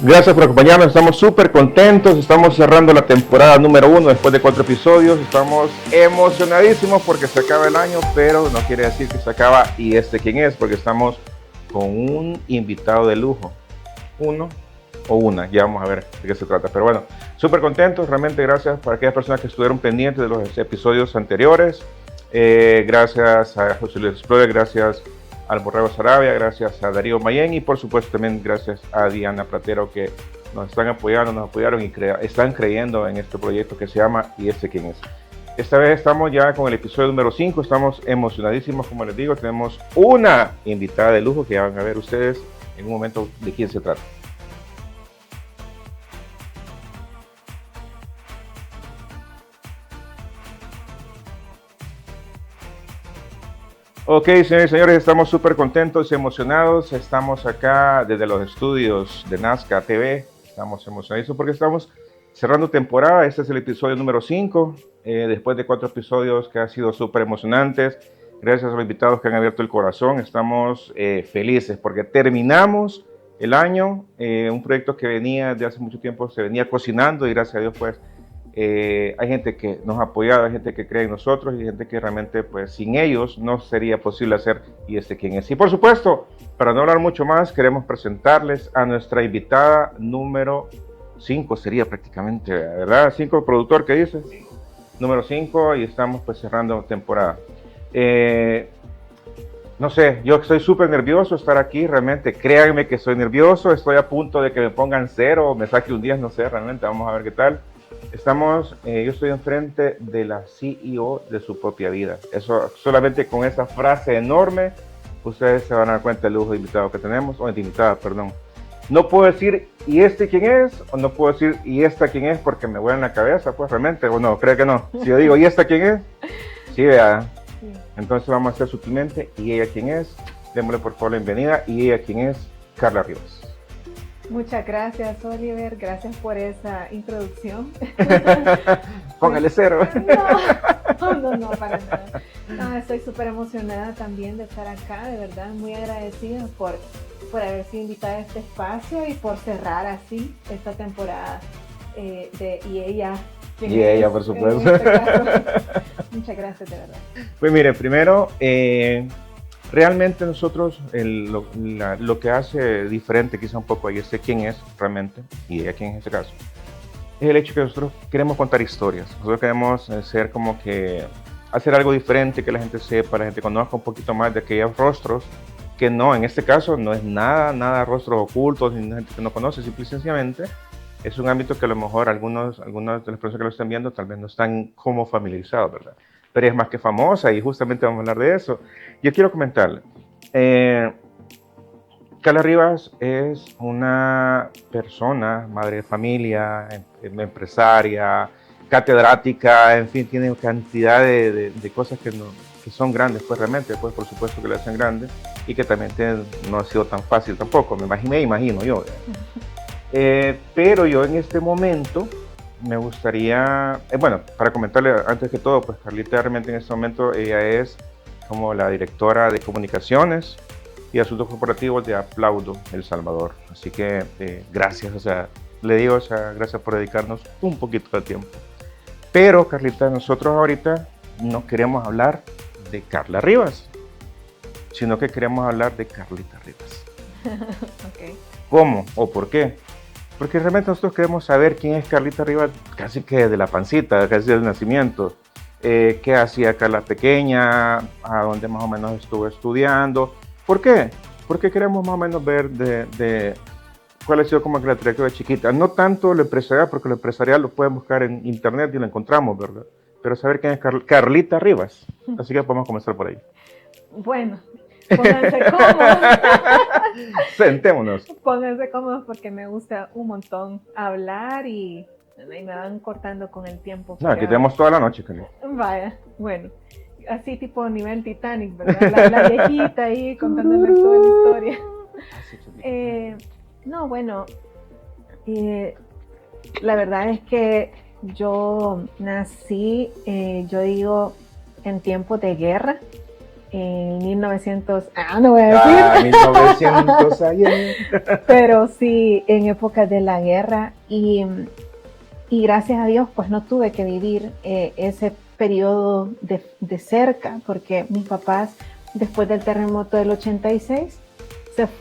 Gracias por acompañarnos, estamos súper contentos, estamos cerrando la temporada número 1 después de 4 episodios, estamos emocionadísimos porque se acaba el año, pero no quiere decir que se acaba y quién es, porque estamos con un invitado de lujo, uno o una, ya vamos a ver de qué se trata, pero bueno, súper contentos, realmente gracias para aquellas personas que estuvieron pendientes de los episodios anteriores, gracias a José Luis Explorer, gracias al Borrego Sarabia, gracias a Darío Mayén y por supuesto también gracias a Diana Platero que nos están apoyando, nos apoyaron y están creyendo en este proyecto que se llama ¿Y quién es? Esta vez estamos ya con el episodio número 5, estamos emocionadísimos, como les digo, tenemos una invitada de lujo que ya van a ver ustedes en un momento de quién se trata. Ok, señores y señores, estamos súper contentos y emocionados. Estamos acá desde los estudios de Nazca TV. Estamos emocionados porque estamos cerrando temporada. Este es el episodio número 5. Después de 4 episodios que han sido súper emocionantes. Gracias a los invitados que han abierto el corazón. Estamos felices porque terminamos el año. Un proyecto que venía de hace mucho tiempo, se venía cocinando y gracias a Dios pues hay gente que nos ha apoyado, hay gente que cree en nosotros y gente que realmente pues sin ellos no sería posible hacer ¿Y quién es? Y por supuesto, para no hablar mucho más, queremos presentarles a nuestra invitada número 5 sería prácticamente, ¿verdad? 5, productor, ¿qué dice? Número 5 y estamos pues cerrando temporada. No sé, yo estoy súper nervioso de estar aquí, realmente, créanme que estoy nervioso, estoy a punto de que me pongan 0 o me saque un 10, no sé, realmente, vamos a ver qué tal. Yo estoy enfrente de la CEO de su propia vida. Eso, solamente con esa frase enorme, ustedes se van a dar cuenta del lujo de invitado que tenemos, o de invitada, perdón. No puedo decir, ¿y quién es? O no puedo decir, ¿y esta quién es? Porque me vuela en la cabeza, pues realmente, o no, creo que no. Si yo digo, ¿y esta quién es? Sí, vea. Sí. Entonces vamos a hacer sutilmente, ¿y ella quién es? Démosle por favor la bienvenida, ¿y ella quién es? Carla Rivas. Muchas gracias, Oliver. Gracias por esa introducción. Póngale 0. No, para nada. No, estoy súper emocionada también de estar acá, de verdad, muy agradecida por haber sido invitada a este espacio y por cerrar así esta temporada de Y ella. Y ella, por supuesto. Muchas gracias, de verdad. Pues mire, primero, realmente nosotros, lo que hace diferente quizá un poco ahí quién es realmente, y ella quién en este caso, es el hecho que nosotros queremos contar historias. Nosotros queremos ser como que hacer algo diferente, que la gente sepa, la gente conozca un poquito más de aquellos rostros, que no, en este caso no es nada rostros ocultos, ni gente que no conoce, simple y sencillamente es un ámbito que a lo mejor algunas de las personas que lo están viendo tal vez no están como familiarizados, ¿verdad? Pero es más que famosa y justamente vamos a hablar de eso. Yo quiero comentarle, Carla Rivas es una persona, madre de familia, empresaria, catedrática, en fin, tiene cantidad de cosas que son grandes, pues realmente, pues por supuesto que le hacen grandes y que también no ha sido tan fácil tampoco, me imagino yo. Pero yo en este momento me gustaría, bueno, para comentarle antes que todo, pues Carlita realmente en este momento ella es como la directora de comunicaciones y asuntos corporativos de Aplaudo El Salvador. Así que gracias, le digo, gracias por dedicarnos un poquito de tiempo. Pero Carlita, nosotros ahorita no queremos hablar de Carla Rivas, sino que queremos hablar de Carlita Rivas. Okay. ¿Cómo o por qué? Porque realmente nosotros queremos saber quién es Carlita Rivas casi que desde la pancita, casi desde el nacimiento. ¿Qué hacía Carla pequeña? ¿A dónde más o menos estuvo estudiando? ¿Por qué? Porque queremos más o menos ver de cuál ha sido como que la trayectoria chiquita. No tanto lo empresarial, porque lo empresarial lo pueden buscar en internet y lo encontramos, ¿verdad? Pero saber quién es Carlita Rivas. Así que podemos comenzar por ahí. Bueno, pónganse cómodos. Sentémonos. Pónganse cómodos porque me gusta un montón hablar y me van cortando con el tiempo. No, aquí tenemos toda la noche, Carlita. Vaya, bueno. Así tipo nivel Titanic, ¿verdad? La viejita ahí contándome toda la historia. No, bueno, la verdad es que yo nací, yo digo, en tiempos de guerra. en 1900, no voy a decir. 1900 ayer. Pero sí, en épocas de la guerra y gracias a Dios pues no tuve que vivir ese periodo de cerca, porque mis papás después del terremoto del 86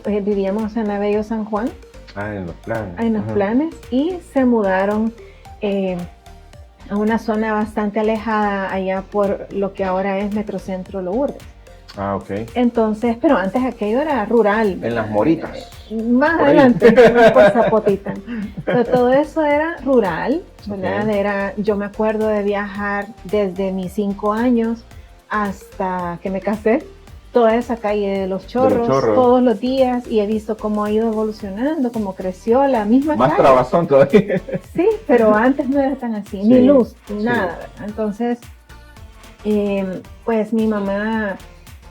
vivíamos en Abello San Juan. En los planes. En los planes, y se mudaron a una zona bastante alejada allá por lo que ahora es Metrocentro Lourdes. Ok. Entonces, pero antes aquello era rural. En Las Moritas. Más adelante, por Zapotita. Pero todo eso era rural, ¿verdad? Okay. Yo me acuerdo de viajar desde mis 5 años hasta que me casé, toda esa calle de los Chorros, todos los días, y he visto cómo ha ido evolucionando, cómo creció la misma Más calle. Más trabazón todavía. Sí, pero antes no era tan así, sí, ni luz, nada, ¿verdad? Entonces, pues mi mamá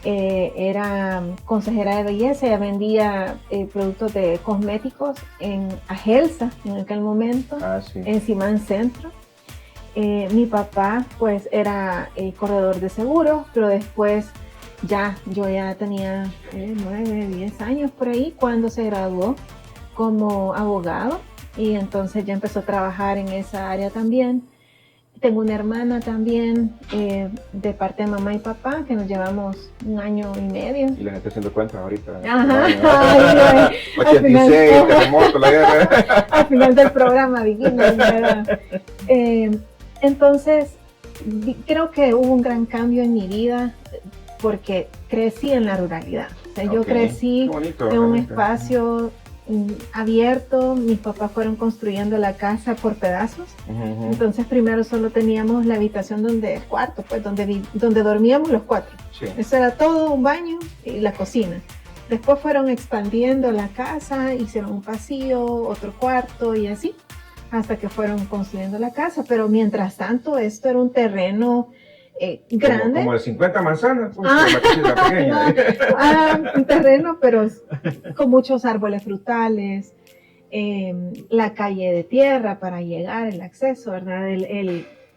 era consejera de belleza, ella vendía productos de cosméticos en Agelsa en aquel momento, en Simán Centro. Mi papá pues era corredor de seguros, pero después yo ya tenía 9, 10 años por ahí cuando se graduó como abogado, y entonces ya empezó a trabajar en esa área también. Tengo una hermana también de parte de mamá y papá, que nos llevamos 1 año y medio. Y la gente haciendo cuentas ahorita. Ajá. 86, terremoto, la guerra. Al final del programa dijimos, ¿verdad? Entonces, creo que hubo un gran cambio en mi vida porque crecí en la ruralidad. O sea, yo crecí en un espacio abierto. Mis papás fueron construyendo la casa por pedazos. Entonces primero solo teníamos la habitación el cuarto, pues donde dormíamos los 4. Sí. Eso era todo, un baño y la cocina. Después fueron expandiendo la casa, hicieron un pasillo, otro cuarto y así, hasta que fueron construyendo la casa. Pero mientras tanto esto era un terreno grande. Como de 50 manzanas, pues, la pequeña. Un terreno, pero con muchos árboles frutales, la calle de tierra para llegar, el acceso, ¿verdad?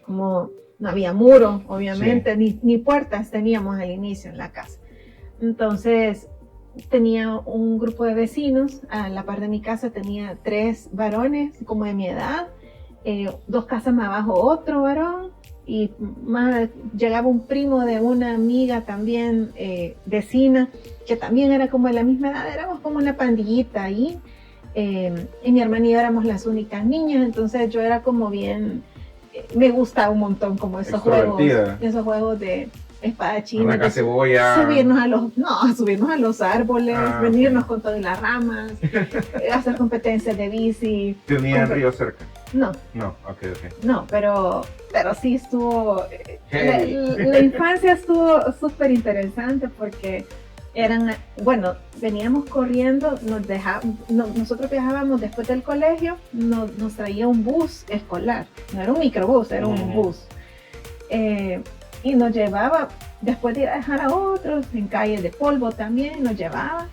Como no había muro, obviamente, sí, ni puertas teníamos al inicio en la casa. Entonces, tenía un grupo de vecinos, a la par de mi casa tenía 3 varones, como de mi edad, 2 casas más abajo otro varón, y llegaba un primo de una amiga también vecina, que también era como de la misma edad, éramos como una pandillita ahí, y mi hermana y yo éramos las únicas niñas, entonces yo era como bien, me gustaba un montón como esos juegos de espadachines, subirnos a los árboles, venirnos con todas las ramas, hacer competencias de bici. ¿Tenía el río cerca? No. No, ok. No, pero sí estuvo, la infancia estuvo súper interesante porque veníamos corriendo, nosotros viajábamos después del colegio, nos traía un bus escolar, no era un microbús, era un bus. Y nos llevaba, después de ir a dejar a otros, en calles de polvo también, nos llevaba.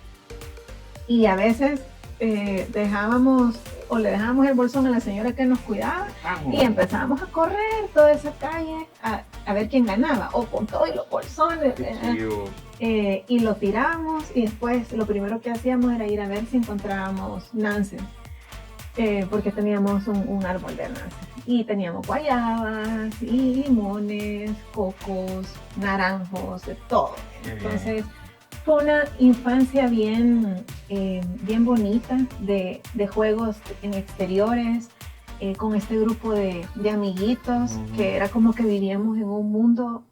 Y a veces le dejábamos el bolsón a la señora que nos cuidaba y empezábamos a correr toda esa calle a ver quién ganaba, o con todos los bolsones. Y lo tirábamos, y después lo primero que hacíamos era ir a ver si encontrábamos nances, porque teníamos un árbol de nances. Y teníamos guayabas, y limones, cocos, naranjos, de todo. Entonces, fue una infancia bien bonita de juegos en exteriores, con este grupo de amiguitos, que era como que vivíamos en un mundo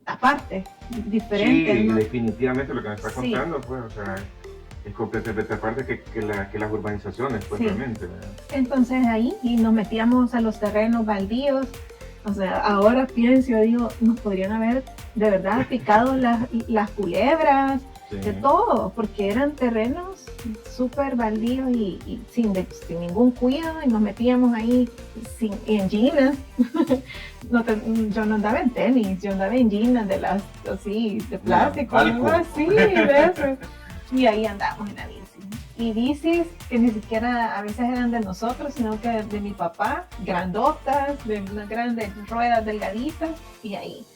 aparte, diferente. Sí, ¿no? Definitivamente lo que me está contando, pues, o sea, es completamente aparte que las urbanizaciones, pues, realmente, ¿verdad? Entonces ahí, y nos metíamos a los terrenos baldíos. O sea, ahora pienso, yo digo, nos podrían haber de verdad picado las culebras, de todo, porque eran terrenos súper baldíos y sin ningún cuidado, y nos metíamos ahí en jeans. Yo no andaba en tenis, yo andaba en jeans de plástico, algo así, de eso. Y ahí andábamos en la bici. Y bicis que ni siquiera a veces eran de nosotros, sino que de mi papá, grandotas, de unas grandes ruedas delgaditas, y ahí.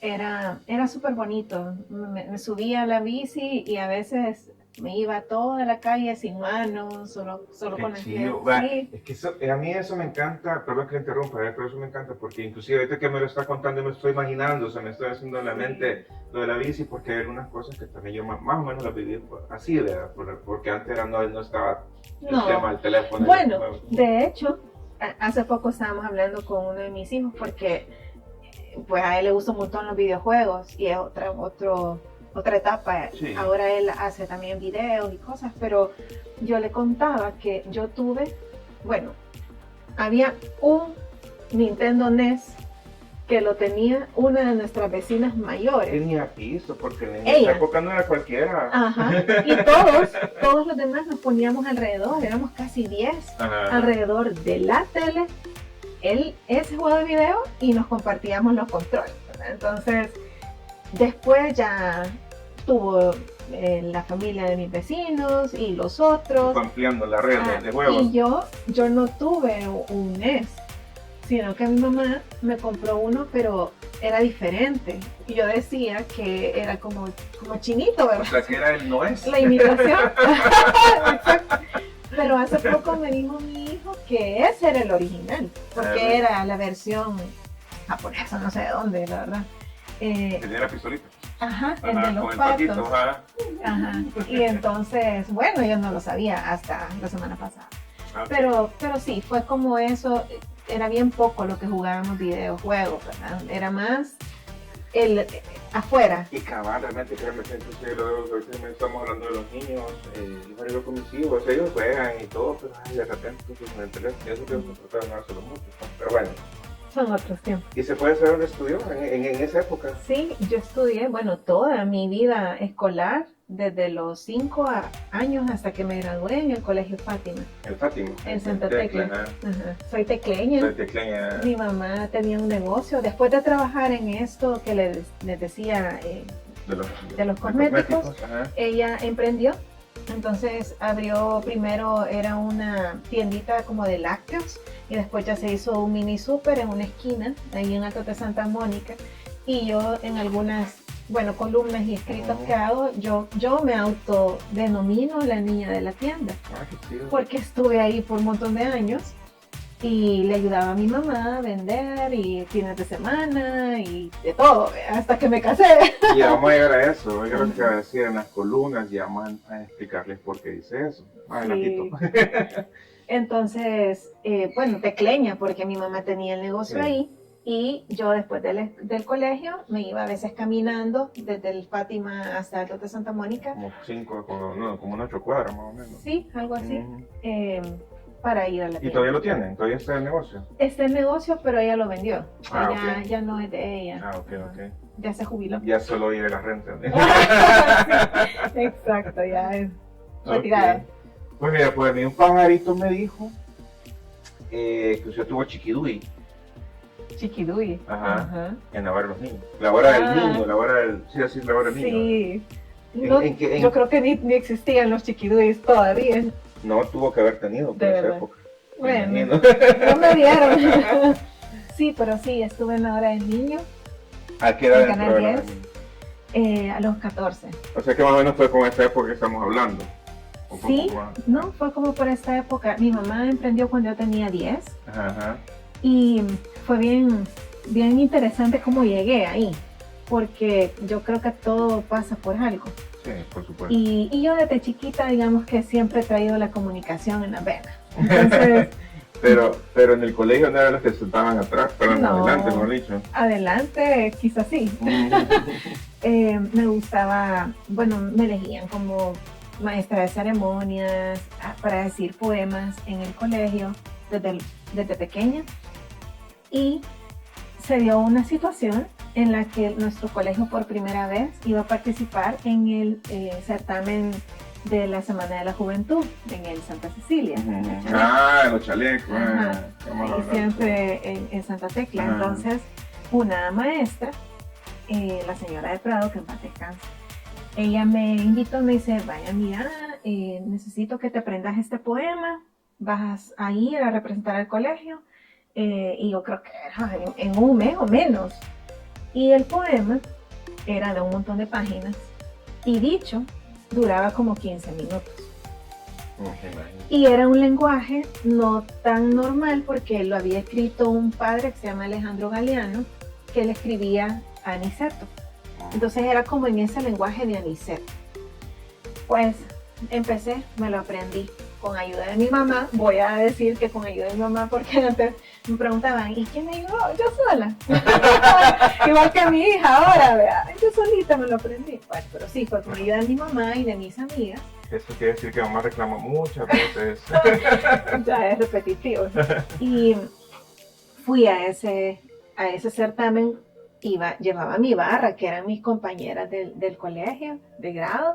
era súper bonito. Me subía a la bici y a veces me iba toda la calle sin manos, solo Qué con el pie. chido. Va, Sí, es que a mí eso me encanta, perdón que interrumpa, pero eso me encanta porque inclusive ahorita que me lo está contando me estoy imaginando, o sea, me estoy haciendo en la mente lo de la bici porque hay algunas cosas que también yo más o menos las viví así, ¿verdad? Porque antes no estaba el tema no. del teléfono. Bueno, de hecho, hace poco estábamos hablando con uno de mis hijos porque pues a él le gustan un montón los videojuegos y es otra etapa. Sí. Ahora él hace también videos y cosas, pero yo le contaba que yo tuve, bueno, había un Nintendo NES que lo tenía una de nuestras vecinas mayores. Tenía piso, porque en Ella. esa época no era cualquiera. Ajá. Y todos los demás nos poníamos alrededor, éramos casi 10, Ajá. alrededor de la tele, ese juego de video y nos compartíamos los controles, ¿verdad? Entonces, después ya tuvo la familia de mis vecinos y los otros. Fue ampliando la red de juegos. Y yo no tuve un NES, sino que mi mamá me compró uno, pero era diferente. Y yo decía que era como chinito, ¿verdad? O sea, que era el no es. La imitación. Exacto. Pero hace poco me dijo mi hijo que ese era el original, porque era la versión japonesa, no sé de dónde, la verdad. Tenía la pistolita. Ajá, el de los patos. Ajá. Y entonces, bueno, yo no lo sabía hasta la semana pasada. Okay. Pero sí, fue como eso, era bien poco lo que jugábamos videojuegos, ¿verdad? Era más el afuera. Y cabal, realmente, créeme que entonces estamos hablando de los niños, yo me con mis hijos, ellos juegan y todo, pero de repente pues, con el teléfono, y eso que nosotros tratamos de no hacerlo mucho, ¿no? Pero bueno. Son otros tiempos. ¿Y se puede saber dónde estudió en esa época? Sí, yo estudié, bueno, toda mi vida escolar, desde los 5 años hasta que me gradué en el Colegio Fátima. ¿En Fátima? En Santa Tecla. Ajá. Soy tecleña. Soy tecleña. Mi mamá tenía un negocio. Después de trabajar en esto que les decía de los cosméticos, ella emprendió. Entonces abrió, primero era una tiendita como de lácteos y después ya se hizo un mini súper en una esquina, ahí en Alto de Santa Mónica, y yo en algunas, bueno, columnas y escritos que hago, yo me autodenomino la niña de la tienda, porque estuve ahí por un montón de años y le ayudaba a mi mamá a vender y fines de semana y de todo, hasta que me casé. Y vamos a llegar a eso, voy a lo que va a decir en las columnas y vamos a explicarles por qué dice eso. Sí. Entonces, bueno, tecleña, porque mi mamá tenía el negocio ahí y yo después del colegio me iba a veces caminando desde el Fátima hasta el de Santa Mónica. Como 8 cuadras más o menos. Sí, algo así. Para ir a la tienda. ¿Y todavía lo tienen? ¿Todavía está el negocio? Está el negocio, pero ella lo vendió. Okay. Ya no es de ella. Ok. Ya se jubiló. Ya solo vive la renta. Sí, exacto, ya es retirada. Okay. Pues mira, pues un pajarito me dijo que usted tuvo chiquidui. Chiquidui. Ajá. En la hora de los niños. La hora del niño, la hora del niño. Sí. Yo creo que ni existían los chiquiduis todavía. No tuvo que haber tenido por esa época. Bueno, no me dieron. Sí, pero sí, estuve en la hora del niño. ¿A qué edad? En Canal 10, a los 14. O sea que más o menos fue con esta época que estamos hablando. Sí, no, fue como por esta época. Mi mamá emprendió cuando yo tenía 10. Ajá. Y fue bien interesante cómo llegué ahí. Porque yo creo que todo pasa por algo. Sí, por supuesto. Y yo desde chiquita, digamos que siempre he traído la comunicación en la vena. Entonces, pero en el colegio no eran los que se sentaban atrás, pero no, adelante, mejor dicho. Adelante, quizás sí. Me gustaba, bueno, me elegían como maestra de ceremonias para decir poemas en el colegio desde pequeña. Y se dio una situación en la que nuestro colegio por primera vez iba a participar en el certamen de la Semana de la Juventud en el Santa Cecilia. Los chalecos. Y siempre en Santa Tecla. Entonces, una maestra, la señora de Prado, que en paz descanse, ella me invitó, me dice, vaya, mira, necesito que te aprendas este poema, vas a ir a representar al colegio, y yo creo que era en un mes o menos. Y el poema era de un montón de páginas y dicho duraba como 15 minutos. Y era un lenguaje no tan normal porque lo había escrito un padre que se llama Alejandro Galeano, que él escribía a Aniceto. Entonces era como en ese lenguaje de Aniceto. Pues empecé, me lo aprendí con ayuda de mi mamá. Voy a decir que con ayuda de mi mamá porque antes me preguntaban, ¿y quién me ayudó? Yo sola. Igual que mi hija ahora, ¿verdad? Yo solita me lo aprendí. Bueno, pero sí, fue con ayuda de mi mamá y de mis amigas. Eso quiere decir que mamá reclamó muchas veces. Ya es repetitivo. Y fui a ese certamen, llevaba mi barra, que eran mis compañeras del colegio, de grado.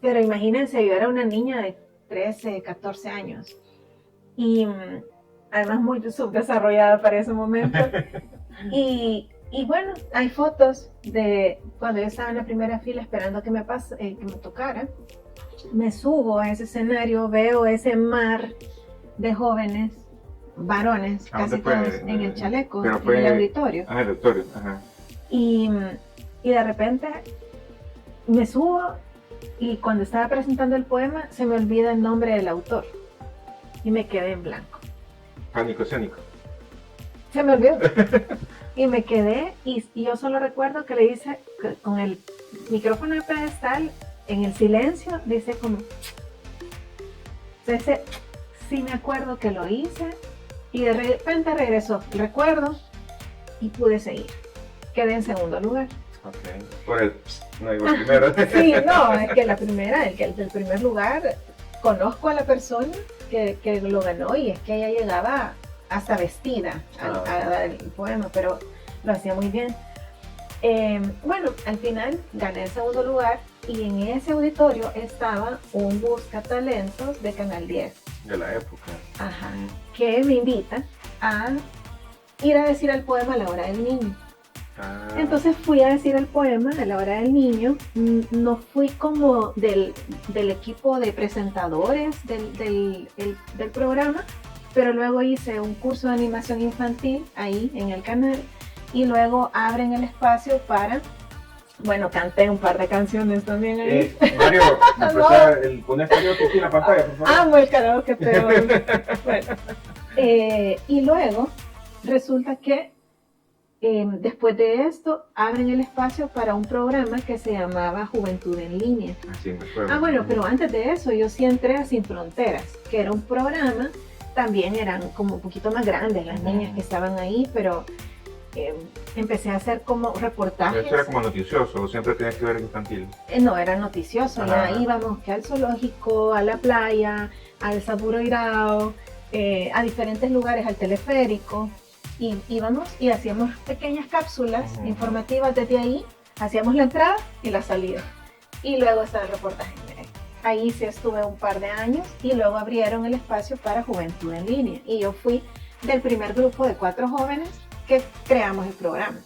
Pero imagínense, yo era una niña de 13, 14 años. Y además muy subdesarrollada para ese momento. Y bueno, hay fotos de cuando yo estaba en la primera fila esperando que me tocara. Me subo a ese escenario, veo ese mar de jóvenes, varones, casi todos en el chaleco, en el auditorio. Ah, el auditorio, ajá. Y de repente me subo y cuando estaba presentando el poema se me olvida el nombre del autor y me quedé en blanco. Pánico escénico. Se me olvidó. Y me quedé y yo solo recuerdo que le hice con el micrófono de pedestal en el silencio, dice como... Ese, sí me acuerdo que lo hice y de repente regresó el recuerdo y pude seguir. Quedé en segundo lugar. Okay. Por el... No digo el primero. Sí, no, es que el del primer lugar, conozco a la persona que lo ganó y es que ella llegaba hasta vestida a dar el poema, pero lo hacía muy bien. Bueno, al final gané el segundo lugar y en ese auditorio estaba un buscatalentos de Canal 10. De la época. Ajá. Que me invita a ir a decir el poema a la hora del niño. Entonces fui a decir el poema a la hora del niño. No fui como del equipo de presentadores del programa, pero luego hice un curso de animación infantil ahí en el canal y luego abren el espacio para, bueno, canté un par de canciones también ahí. Mario, pon el karaoke aquí en la pantalla, por favor. Amo el karaoke, pero bueno. Y luego resulta que después de esto abren el espacio para un programa que se llamaba Juventud en Línea. Así me acuerdo. Bueno, pero antes de eso yo sí entré a Sin Fronteras, que era un programa, también eran como un poquito más grandes las niñas que estaban ahí, pero empecé a hacer como reportajes. Eso era como noticioso, o siempre tenía que ver infantil. No, era noticioso, ya íbamos que al zoológico, a la playa, al Saburo Irao, a diferentes lugares, al teleférico. Y íbamos y hacíamos pequeñas cápsulas informativas desde ahí, hacíamos la entrada y la salida. Y luego estaba el reportaje. Ahí sí estuve un par de años y luego abrieron el espacio para Juventud en Línea. Y yo fui del primer grupo de 4 jóvenes que creamos el programa.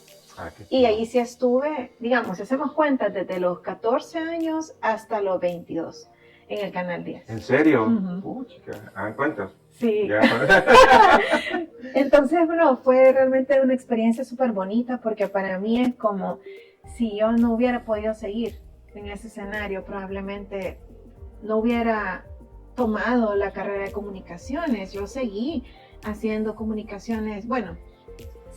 Y ahí sí estuve, digamos, si hacemos cuentas, desde los 14 años hasta los 22 en el Canal 10. ¿En serio? Chica, ¿hagan cuentas? Sí. Entonces, bueno, fue realmente una experiencia súper bonita porque para mí es como si yo no hubiera podido seguir en ese escenario, probablemente no hubiera tomado la carrera de comunicaciones. Yo seguí haciendo comunicaciones, bueno,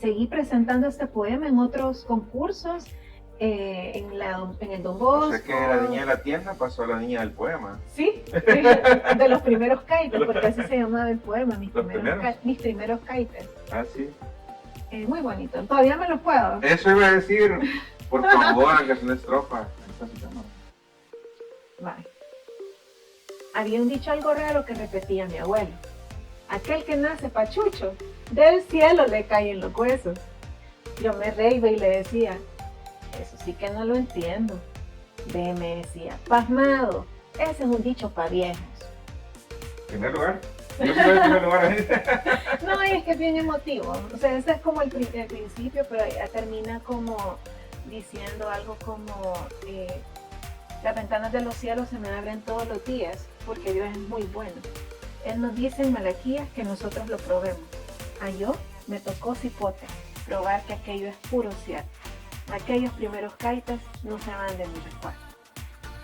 seguí presentando este poema en otros concursos, en el Don Bosco. O sea que la niña de la tienda pasó a la niña del poema. Sí, de los primeros kaites, porque así se llamaba el poema, mis primeros kaites. Ah, sí. Muy bonito, todavía me lo puedo. Eso iba a decir, por favor, hagas una estrofa. Vale. Había un dicho algo raro que repetía mi abuelo. Aquel que nace pachucho, del cielo le caen los huesos. Yo me reía y le decía, eso sí que no lo entiendo. Ve, me decía, pasmado, ese es un dicho para viejos. ¿Primer lugar? Yo soy el primer lugar ahí. No, es que es bien emotivo. O sea, ese es como el principio, pero ya termina como diciendo algo como las ventanas de los cielos se me abren todos los días porque Dios es muy bueno. Él nos dice en Malaquías que nosotros lo probemos. A yo me tocó cipote probar que aquello es puro cierto. Aquellos primeros kaites no se van de mi recuerdo.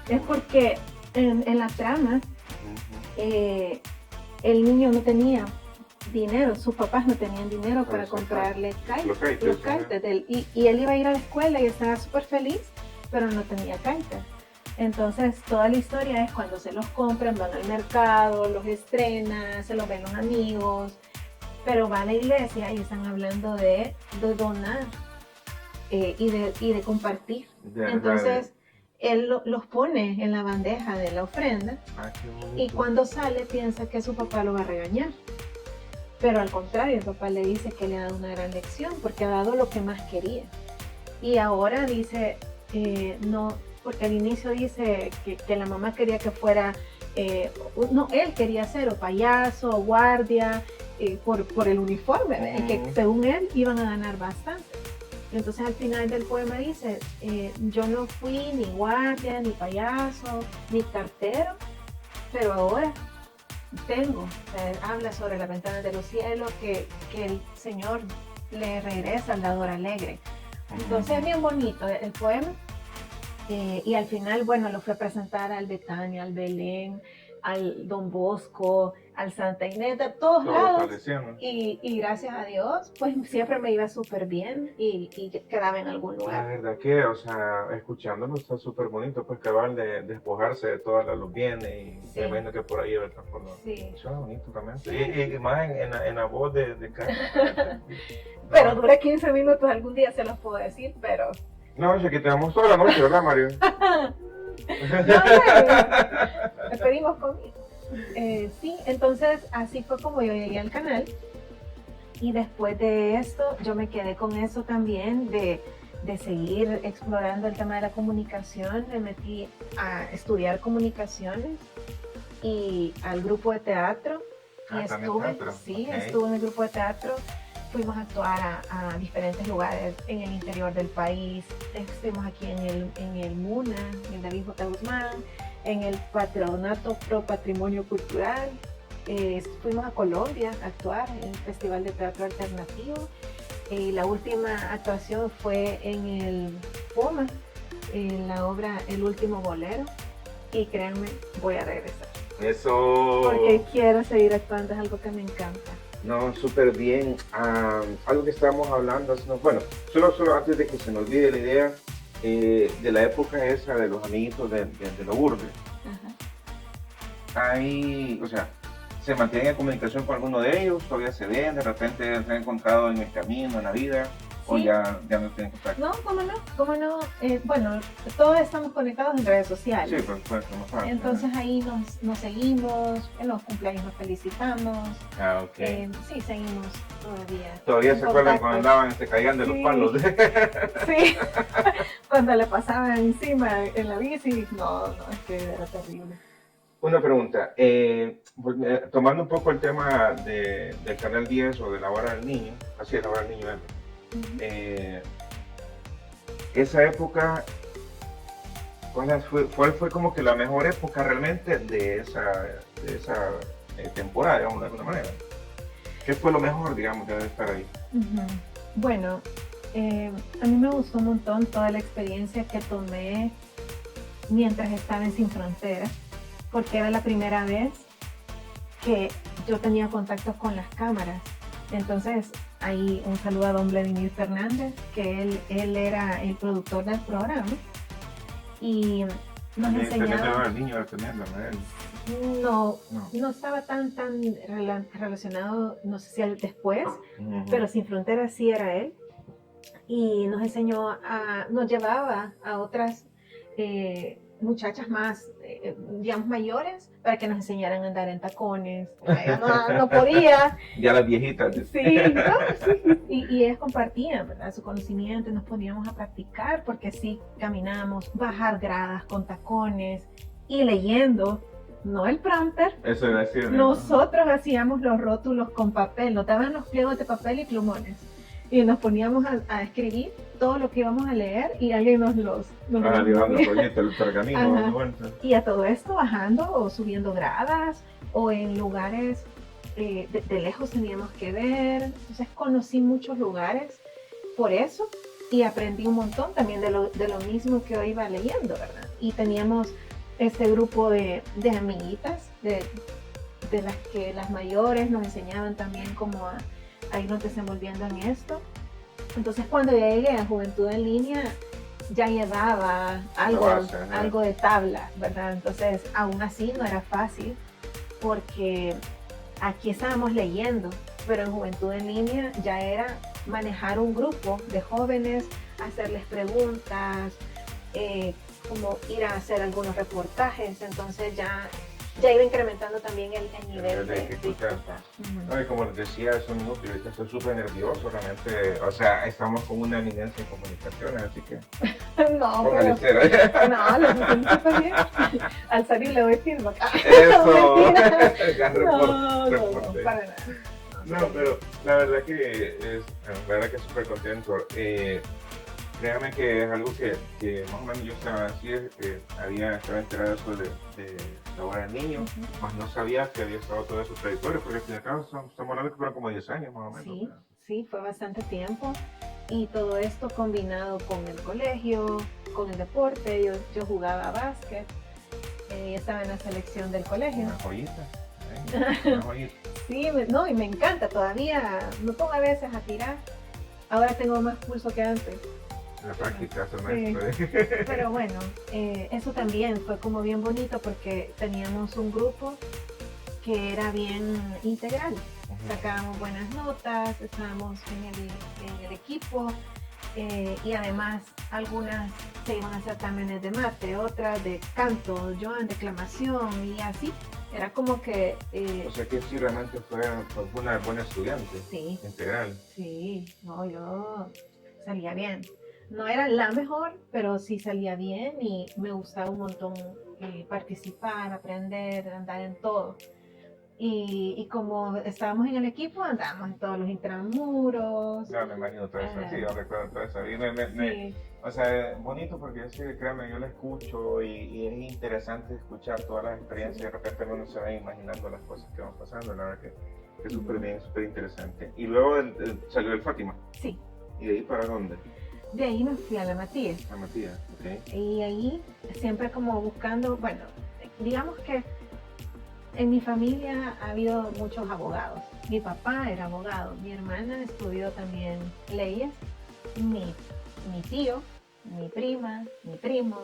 Es porque en la trama el niño no tenía dinero, sus papás no tenían dinero para comprarle los kites. Y él iba a ir a la escuela y estaba súper feliz, pero no tenía kites. Entonces toda la historia es cuando se los compran, van al mercado, los estrenan, se los ven los amigos, pero va a la iglesia y están hablando de donar y de compartir. Entonces él los pone en la bandeja de la ofrenda y cuando sale piensa que su papá lo va a regañar. Pero al contrario, el papá le dice que le ha dado una gran lección porque ha dado lo que más quería. Y ahora dice, no, porque al inicio dice que la mamá quería que fuera, no, él quería ser o payaso o guardia por el uniforme, que según él iban a ganar bastante. Entonces al final del poema dice, yo no fui ni guardia, ni payaso, ni cartero, pero ahora tengo, habla sobre las ventanas de los cielos, que el Señor le regresa al dador alegre. Entonces es bien bonito el poema. Y al final, bueno, lo fue a presentar al Betania, al Belén, al Don Bosco, al Santa Inés, de todos lados. Y gracias a Dios, pues siempre me iba súper bien y quedaba en algún lugar. La verdad que, o sea, escuchándolo está súper bonito, pues acaban de despojarse de todos los bienes y me imagino que por ahí va a estar por Sí. Suena bonito también. Sí. Y más en la voz de Carmen. Pero dura 15 minutos, algún día se los puedo decir, pero... No, es que tenemos toda la noche, ¿verdad, Mario? Le pedimos comida. Sí, entonces así fue como yo llegué al canal y después de esto yo me quedé con eso también de seguir explorando el tema de la comunicación. Me metí a estudiar comunicaciones y al grupo de teatro y estuve en el grupo de teatro. Fuimos a actuar a diferentes lugares en el interior del país. Estuvimos aquí en el MUNA, en David J. Guzmán, en el Patronato Pro Patrimonio Cultural. Fuimos a Colombia a actuar en el Festival de Teatro Alternativo. La última actuación fue en el POMA, en la obra El Último Bolero. Y créanme, voy a regresar. Eso. Porque quiero seguir actuando, es algo que me encanta. No, súper bien. Algo que estábamos hablando, bueno, solo antes de que se me olvide la idea, de la época esa de los amiguitos de Lourdes. Ahí, o sea, ¿se mantienen en comunicación con alguno de ellos? ¿Todavía se ven? ¿De repente se han encontrado en el camino, en la vida? ¿O ya no tienen contacto? No, ¿cómo no? Bueno, todos estamos conectados en redes sociales. Sí, pues entonces ahí nos seguimos, en los cumpleaños nos felicitamos. Ok. Sí, seguimos todavía. ¿Todavía se acuerdan cuando andaban, se caían de los palos? Sí, cuando le pasaban encima en la bici, no, es que era terrible. Una pregunta, tomando un poco el tema del Canal 10 o de la Hora del Niño, así es, la Hora del Niño, esa época, ¿cuál fue como que la mejor época realmente de esa temporada, digamos, de alguna manera? ¿Qué fue lo mejor, digamos, de estar ahí? Bueno, a mí me gustó un montón toda la experiencia que tomé mientras estaba en Sin Fronteras, porque era la primera vez que yo tenía contacto con las cámaras. Entonces, ahí un saludo a don Vladimir Fernández, que él era el productor del programa y nos enseñaba... El niño no estaba tan relacionado, no sé si al después, pero Sin Fronteras sí era él, y nos enseñó nos llevaba a otras muchachas más, digamos, mayores, para que nos enseñaran a andar en tacones. No podía. Ya las viejitas. Sí, y ellas compartían, ¿verdad?, su conocimiento, y nos poníamos a practicar, porque sí, caminábamos, bajar gradas con tacones y leyendo, no el prompter. Eso era decir, nosotros hacíamos los rótulos con papel, nos daban los pliegos de papel y plumones, y nos poníamos a escribir todo lo que íbamos a leer y alguien nos el pergamino. Y a todo esto bajando o subiendo gradas o en lugares de lejos teníamos que ver. Entonces conocí muchos lugares por eso y aprendí un montón también de lo mismo que yo iba leyendo, ¿verdad? Y teníamos este grupo de amiguitas, de las que las mayores nos enseñaban también cómo a irnos desenvolviendo en esto. Entonces cuando llegué a Juventud en Línea ya llevaba algo de tabla, ¿verdad? Entonces aún así no era fácil porque aquí estábamos leyendo, pero en Juventud en Línea ya era manejar un grupo de jóvenes, hacerles preguntas, como ir a hacer algunos reportajes, entonces ya iba incrementando también el nivel de dificultad. No, y como les decía hace un minuto, ahorita estoy súper nervioso, realmente, o sea, estamos con una eminencia en comunicaciones, así que no, póngale cero. No, lo siento súper bien. Al salir le doy feedback. Eso, no, para nada. No, pero la verdad que súper contento. Créame que es algo que más o menos yo estaba así, estaba enterado de eso de la hora del niño, más no sabía que había estado todo eso trayectoria, porque al fin y al cabo estamos hablando que fueron como 10 años más o menos. Sí, sí, fue bastante tiempo y todo esto combinado con el colegio, con el deporte, yo jugaba básquet, estaba en la selección del colegio. Una joyita. Sí, no, y me encanta, todavía me pongo a veces a tirar, ahora tengo más pulso que antes. La práctica, sí. Pero bueno, eso también fue como bien bonito porque teníamos un grupo que era bien integral, sacábamos buenas notas, estábamos en el equipo y además algunas se iban a certámenes de mate, otras de canto, yo en declamación y así. Era como que... o sea que sí, realmente fue una buena estudiante. Sí. Integral. Sí, no, yo salía bien. No era la mejor, pero sí salía bien y me gustaba un montón participar, aprender, andar en todo. Y como estábamos en el equipo, andábamos en todos los intramuros. No, me imagino todo eso, sí, yo recuerdo todo eso. Sí. O sea, bonito porque yo sí, créanme, yo la escucho y es interesante escuchar todas las experiencias. De repente uno se va imaginando las cosas que van pasando, la verdad que es súper bien, súper interesante. Y luego salió el Fátima. Sí. ¿Y de ahí para dónde? De ahí me fui a la Matías. A Matías, ok. Y ahí siempre como buscando, bueno, digamos que en mi familia ha habido muchos abogados. Mi papá era abogado, mi hermana estudió también leyes, mi tío, mi prima, mi primo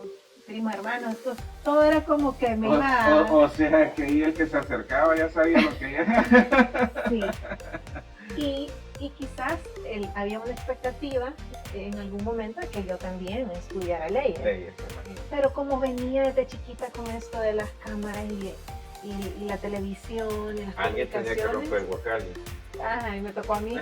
hermano, todo era como que me iba... O sea, que ahí el que se acercaba ya sabía lo que era. Sí. Y quizás había una expectativa en algún momento de que yo también estudiara leyes. Pero como venía desde chiquita con esto de las cámaras y la televisión y las alguien tenía que romper el guacal. Ay, me tocó a mí.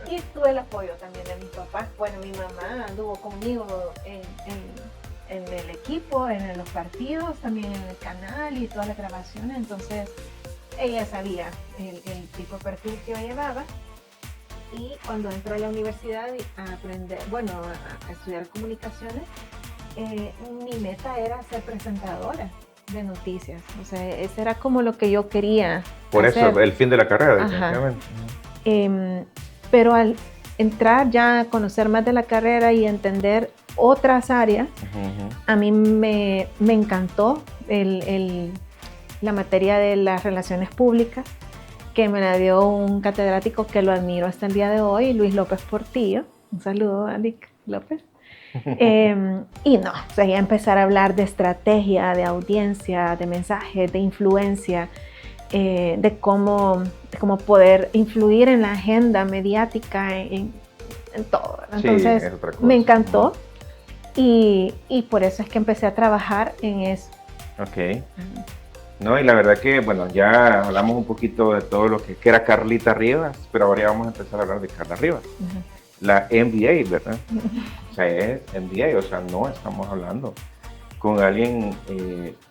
Y tuve el apoyo también de mis papás. Bueno, mi mamá anduvo conmigo en el equipo, en los partidos, también en el canal y todas las grabaciones. Entonces, ella sabía el tipo de perfil que yo llevaba. Y cuando entré a la universidad a aprender, bueno, a estudiar comunicaciones, mi meta era ser presentadora de noticias. O sea, ese era como lo que yo quería Por hacer. eso, el fin de la carrera, definitivamente. Pero al entrar ya a conocer más de la carrera y entender otras áreas, a mí me encantó la materia de las relaciones públicas, que me la dio un catedrático que lo admiro hasta el día de hoy, Luis López Portillo. Un saludo a Lic López. Y no, o sea, ya empezar a hablar de estrategia, de audiencia, de mensajes, de influencia, de cómo poder influir en la agenda mediática, en todo. Entonces, sí, me encantó y por eso es que empecé a trabajar en eso. Ok. No, y la verdad que, bueno, ya hablamos un poquito de todo lo que era Carlita Rivas, pero ahora ya vamos a empezar a hablar de Carla Rivas. La MBA, ¿verdad? O sea, es MBA, o sea, no estamos hablando con alguien,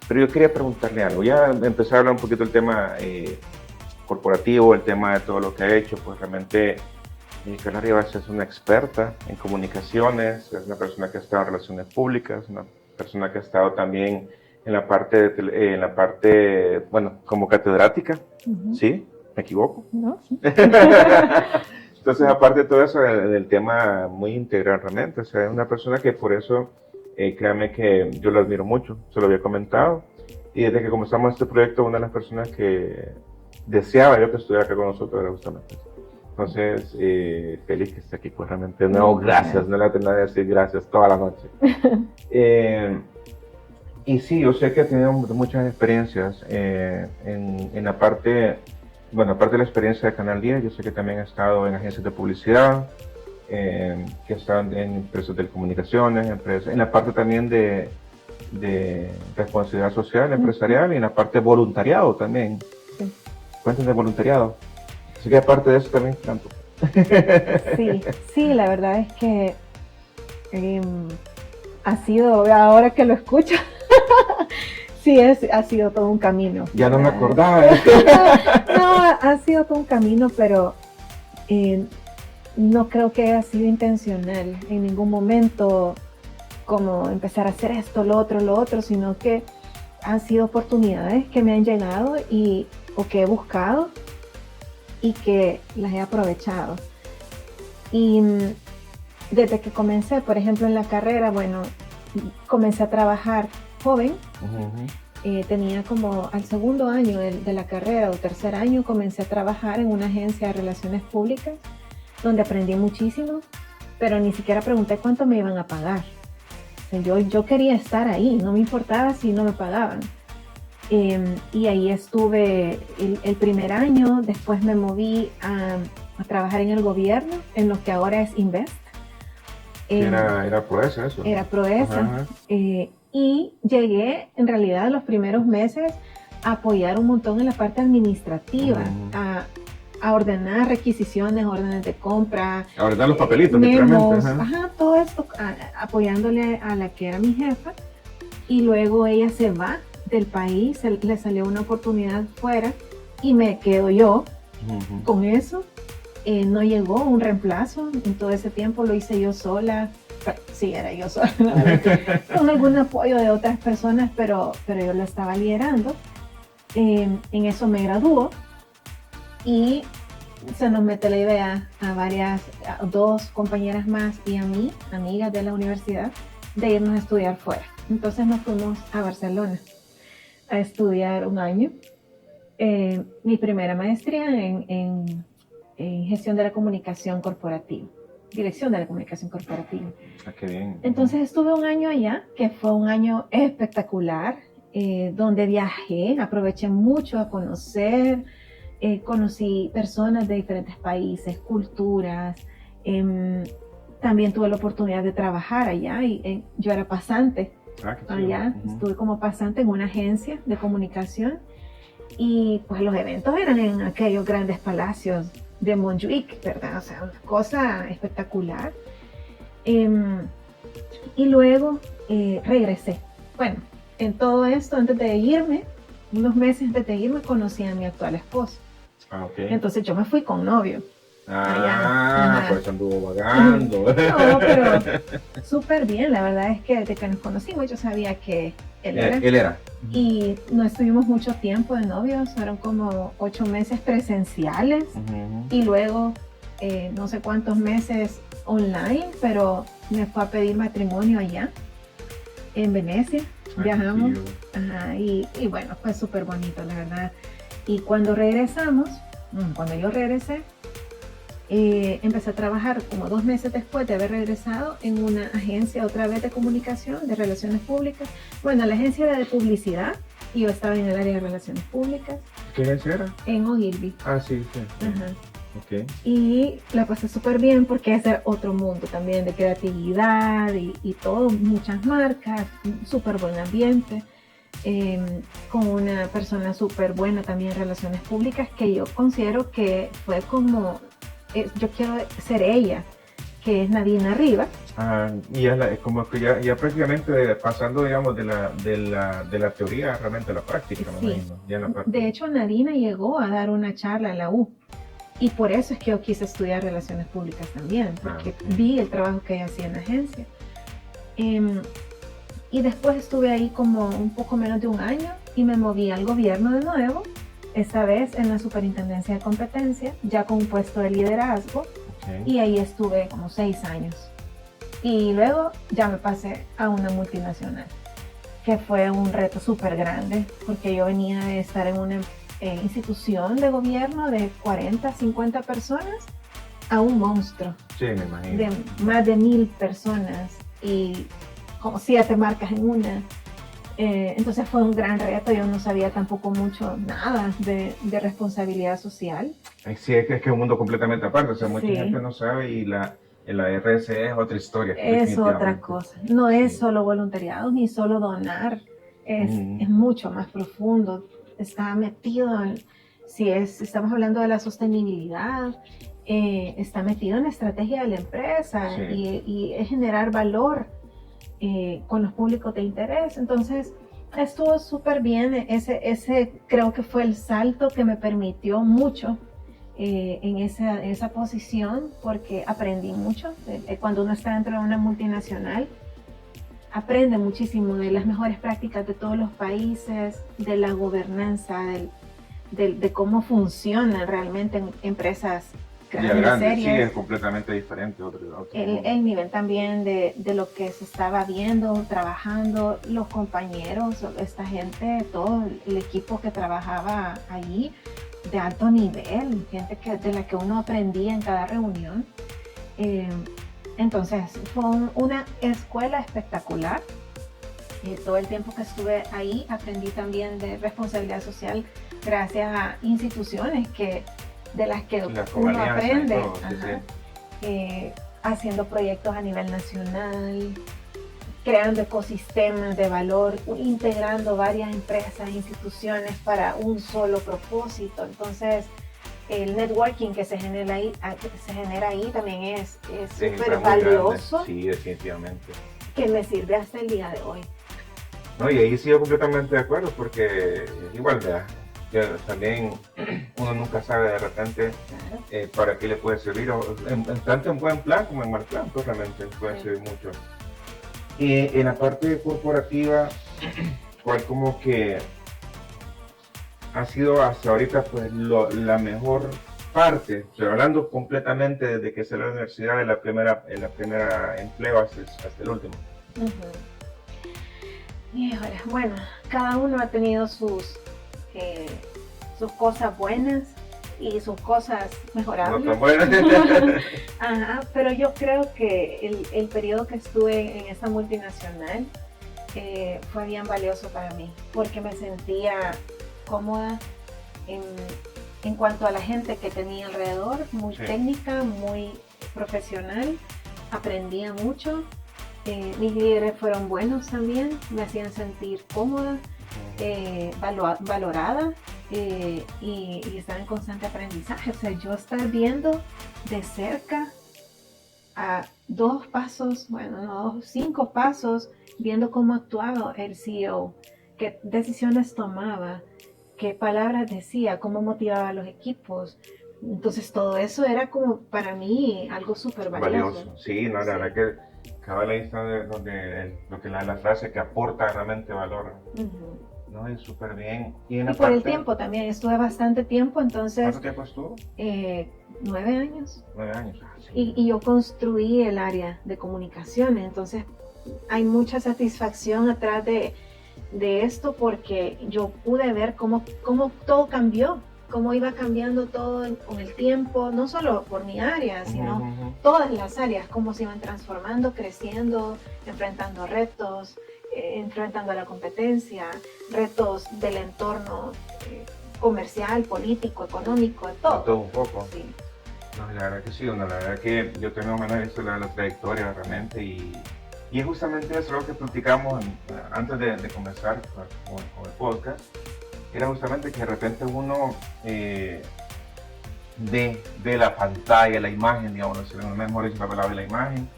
pero yo quería preguntarle algo. Ya empecé a hablar un poquito del tema corporativo, el tema de todo lo que ha hecho, pues realmente Carla Rivas es una experta en comunicaciones, es una persona que ha estado en relaciones públicas, una persona que ha estado también en la parte, bueno, como catedrática, ¿sí? ¿Me equivoco? No. Entonces, aparte de todo eso, del tema muy integral realmente, o sea, es una persona que por eso, créanme que yo lo admiro mucho, se lo había comentado, y desde que comenzamos este proyecto, una de las personas que deseaba yo que estuviera acá con nosotros era justamente. Entonces, feliz que esté aquí, pues realmente, no, gracias, no le tengo nada que decir gracias toda la noche. Y sí, yo sé que ha tenido muchas experiencias en la parte, bueno, aparte de la experiencia de Canal 10, yo sé que también ha estado en agencias de publicidad, que están en empresas de comunicaciones, en la parte también de responsabilidad social, empresarial, y en la parte de voluntariado también. Sí. Cuéntanos de voluntariado. Así que aparte de eso también canto. Sí, la verdad es que ha sido, ahora que lo escucho, sí, ha sido todo un camino. Ya no me acordaba de eso. No, ha sido todo un camino, pero no creo que haya sido intencional en ningún momento, como empezar a hacer esto, lo otro, sino que han sido oportunidades que me han llegado o que he buscado y que las he aprovechado. Y desde que comencé, por ejemplo, en la carrera, bueno, comencé a trabajar joven. Tenía como al segundo año de la carrera o tercer año, comencé a trabajar en una agencia de relaciones públicas, donde aprendí muchísimo, pero ni siquiera pregunté cuánto me iban a pagar. O sea, yo quería estar ahí, no me importaba si no me pagaban. Y ahí estuve el primer año, después me moví a trabajar en el gobierno, en lo que ahora es Invest. Era Proesa eso. Era Proesa. Y llegué, en realidad, los primeros meses a apoyar un montón en la parte administrativa, a ordenar requisiciones, órdenes de compra. A ordenar los papelitos, memos, todo esto, apoyándole a la que era mi jefa. Y luego ella se va del país, le salió una oportunidad fuera y me quedo yo con eso. No llegó un reemplazo, en todo ese tiempo lo hice yo sola. Sí, era yo sola, con algún apoyo de otras personas, pero yo lo estaba liderando. En eso me graduó y se nos mete la idea a dos compañeras más y a mí, amigas de la universidad, de irnos a estudiar fuera. Entonces nos fuimos a Barcelona a estudiar un año. Mi primera maestría en gestión de la comunicación corporativa, dirección de la comunicación corporativa. Qué bien. Entonces estuve un año allá, que fue un año espectacular, donde viajé, aproveché mucho a conocer, conocí personas de diferentes países, culturas. También tuve la oportunidad de trabajar allá y yo era pasante allá. Estuve como pasante en una agencia de comunicación y pues los eventos eran en aquellos grandes palacios de Montjuic, ¿verdad? O sea, una cosa espectacular. Y luego regresé. Bueno, en todo esto, antes de irme, unos meses antes de irme, conocí a mi actual esposo. Okay. Entonces yo me fui con novio. Pues anduvo vagando. No, pero súper bien. La verdad es que desde que nos conocimos yo sabía que él era. Y no estuvimos mucho tiempo de novios, fueron como 8 meses presenciales y luego no sé cuántos meses online, pero me fue a pedir matrimonio allá en Venecia. Viajamos y bueno, fue súper bonito, la verdad. Y cuando yo regresé, empecé a trabajar como 2 meses después de haber regresado en una agencia otra vez de comunicación, de relaciones públicas. Bueno, la agencia era de publicidad y yo estaba en el área de relaciones públicas. ¿Qué agencia era? En Ogilvy. Sí. Okay. Y la pasé súper bien porque es otro mundo también de creatividad y todo, muchas marcas, súper buen ambiente. Con una persona súper buena también en relaciones públicas que yo considero que fue como, yo quiero ser ella, que es Nadine Arriba. Y es como que ya prácticamente pasando, digamos, de la teoría realmente a la práctica. Sí. De hecho, Nadine llegó a dar una charla en la U. Y por eso es que yo quise estudiar relaciones públicas también, porque vi el trabajo que ella hacía en la agencia. Y después estuve ahí como un poco menos de un año y me moví al gobierno de nuevo, esta vez en la Superintendencia de Competencia, ya con un puesto de liderazgo. Y ahí estuve como 6 años. Y luego ya me pasé a una multinacional, que fue un reto súper grande, porque yo venía de estar en una institución de gobierno de 40, 50 personas a un monstruo. Sí, me imagino. De más de 1000 personas y como 7 marcas en una. Entonces fue un gran reto, yo no sabía tampoco nada de responsabilidad social. Sí, es que es un mundo completamente aparte, o sea, mucha Sí. gente no sabe y la RSE es otra historia. Es otra cosa, no es solo voluntariado ni solo donar, es mucho más profundo, está metido en, estamos hablando de la sostenibilidad, está metido en la estrategia de la empresa y es generar valor con los públicos de interés. Entonces estuvo súper bien, ese creo que fue el salto que me permitió mucho en esa posición, porque aprendí mucho. Cuando uno está dentro de una multinacional, aprende muchísimo de las mejores prácticas de todos los países, de la gobernanza, de cómo funcionan realmente empresas grandes, serias. Sí, es completamente diferente. El nivel también de lo que se estaba viendo, trabajando, los compañeros, esta gente, todo el equipo que trabajaba allí, de alto nivel, gente de la que uno aprendía en cada reunión. Entonces fue una escuela espectacular. Todo el tiempo que estuve ahí aprendí también de responsabilidad social gracias a instituciones de las que uno aprende, haciendo proyectos a nivel nacional, creando ecosistemas de valor, integrando varias empresas, instituciones para un solo propósito. Entonces, el networking que se genera ahí también es súper valioso. Sí, definitivamente. Que me sirve hasta el día de hoy. No, y ahí sí yo completamente de acuerdo, porque igual también uno nunca sabe de repente para qué le puede servir, tanto en buen plan como en mal plan, pues realmente puede servir mucho. En la parte corporativa, ¿cuál como que ha sido hasta ahorita pues la mejor parte? O sea, hablando completamente desde que salió de la universidad, de la primera empleo hasta el último. Híjole, bueno, cada uno ha tenido sus cosas buenas y sus cosas mejorables. No tan buenas. Ajá, pero yo creo que el periodo que estuve en esta multinacional fue bien valioso para mí, porque me sentía cómoda en cuanto a la gente que tenía alrededor, muy técnica, muy profesional, aprendía mucho. Mis líderes fueron buenos también, me hacían sentir cómoda, valorada y estaba en constante aprendizaje. O sea, yo estar viendo de cerca a 2 pasos, bueno, no, 5 pasos, viendo cómo actuaba el CEO, qué decisiones tomaba, qué palabras decía, cómo motivaba a los equipos. Entonces todo eso era como para mí algo súper valioso. Sí, no, la verdad que cabal ahí está lo que la frase que aporta realmente valor. No, es súper bien. Y por el tiempo también, estuve bastante tiempo, entonces... ¿Cuánto tiempo estuvo? 9 años. 9 años. Sí. Y yo construí el área de comunicaciones, entonces hay mucha satisfacción atrás de esto, porque yo pude ver cómo todo cambió, cómo iba cambiando todo con el tiempo, no solo por mi área, sino todas las áreas, cómo se iban transformando, creciendo, enfrentando retos, enfrentando a la competencia, retos del entorno comercial, político, económico, todo. Todo un poco. Sí. No, la verdad que sí, la verdad que yo tengo menos visto la trayectoria realmente y es justamente eso lo que platicamos antes de comenzar con el podcast. Era justamente que de repente uno ve la pantalla, la imagen, digamos, no es mejor decir la palabra, la imagen,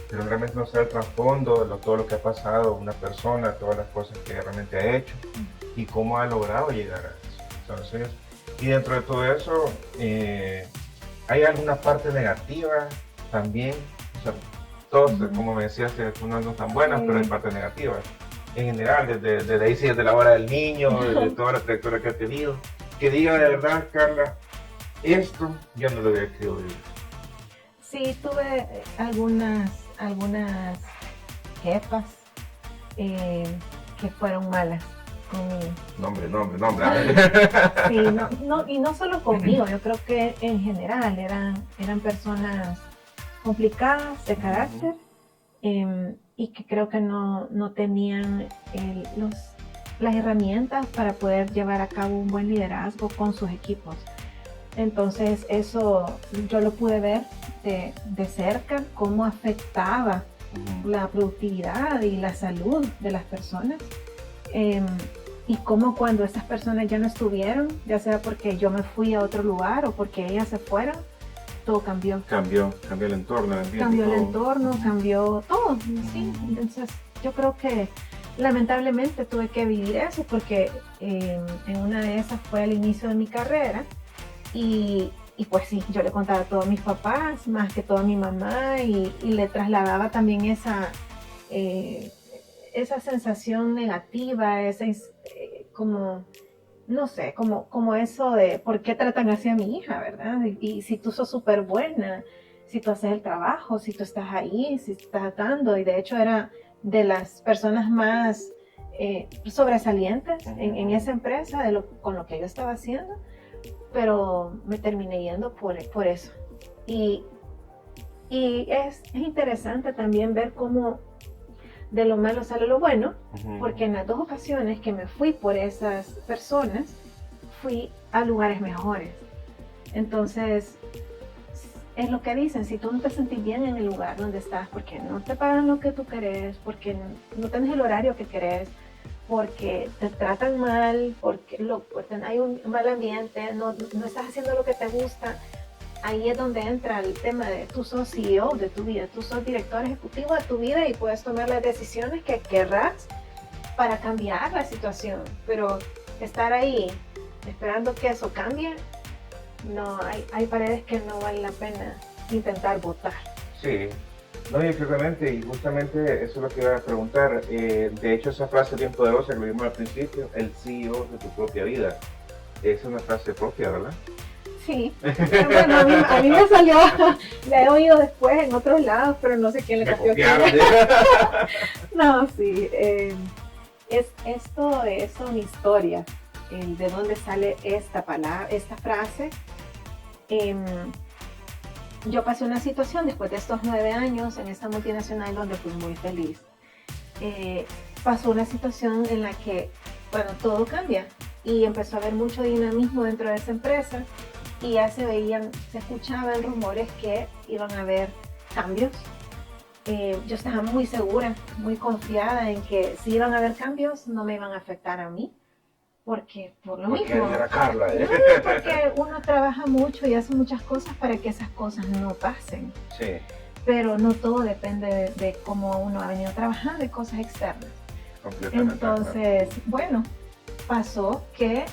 pero realmente no sabe el trasfondo, todo lo que ha pasado una persona, todas las cosas que realmente ha hecho y cómo ha logrado llegar a eso. Entonces, y dentro de todo eso, hay alguna parte negativa también, o sea, todos, como me decías, unas no tan buenas, pero hay partes negativas. En general, desde ahí, desde la hora del niño, desde toda la trayectoria que ha tenido, que diga de verdad, Carla, esto yo no lo hubiera querido vivir. Sí, tuve algunas jefas que fueron malas conmigo. Nombre. Sí, y no solo conmigo, yo creo que en general eran personas complicadas de carácter, y que creo que no tenían las herramientas para poder llevar a cabo un buen liderazgo con sus equipos. Entonces eso yo lo pude ver de cerca, cómo afectaba la productividad y la salud de las personas, y cómo cuando estas personas ya no estuvieron, ya sea porque yo me fui a otro lugar o porque ellas se fueron, todo cambió. Cambió el entorno, el ambiente. Cambió el entorno, cambió todo, ¿sí? Entonces yo creo que lamentablemente tuve que vivir eso porque en una de esas fue el inicio de mi carrera. Y pues sí, yo le contaba a todos mis papás, más que todo a mi mamá, y le trasladaba también esa sensación negativa, como, no sé, como eso de por qué tratan así a mi hija, ¿verdad? Y si tú sos súper buena, si tú haces el trabajo, si tú estás ahí, si estás dando, y de hecho era de las personas más sobresalientes en esa empresa, con lo que yo estaba haciendo, pero me terminé yendo por eso. Y es interesante también ver cómo de lo malo sale lo bueno, porque en las 2 ocasiones que me fui por esas personas, fui a lugares mejores. Entonces, es lo que dicen, si tú no te sentís bien en el lugar donde estás, porque no te pagan lo que tú querés, porque no tienes el horario que querés, porque te tratan mal, porque hay un mal ambiente, no estás haciendo lo que te gusta, ahí es donde entra el tema de tú sos CEO de tu vida, tú sos director ejecutivo de tu vida y puedes tomar las decisiones que querrás para cambiar la situación, pero estar ahí esperando que eso cambie, no, hay paredes que no vale la pena intentar botar. Sí. No, y exactamente, y justamente eso es lo que iba a preguntar. De hecho, esa frase bien poderosa que lo vimos al principio, el CEO de tu propia vida, es una frase propia, ¿verdad? Sí, bueno, a mí me salió, la he oído después en otros lados, pero no sé quién le copió. No, sí, esto es una historia, de dónde sale esta palabra, esta frase. Yo pasé una situación después de estos 9 años en esta multinacional donde fui muy feliz. Pasó una situación en la que, bueno, todo cambia y empezó a haber mucho dinamismo dentro de esa empresa y ya se escuchaban rumores que iban a haber cambios. Yo estaba muy segura, muy confiada en que si iban a haber cambios no me iban a afectar a mí. Porque mismo. Era Carla, Porque uno trabaja mucho y hace muchas cosas para que esas cosas no pasen. Sí. Pero no todo depende de cómo uno ha venido trabajando, de cosas externas. Completamente. Entonces, bueno, pasó que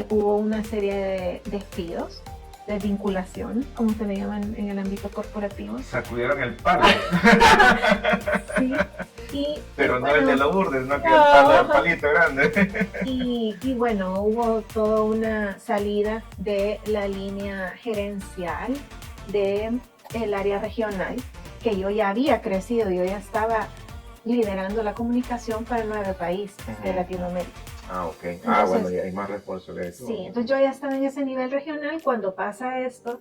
hubo una serie de despidos, de vinculación, como se le llaman en el ámbito corporativo. Sacudieron el palo. Sí. Pero no el de los burdes, no que el palito grande. Y bueno, hubo toda una salida de la línea gerencial del área regional, que yo ya había crecido, yo ya estaba liderando la comunicación para 9 países de Latinoamérica. Ah, ok. Entonces, bueno, y hay más responsabilidad. Sí, entonces yo ya estaba en ese nivel regional cuando pasa esto,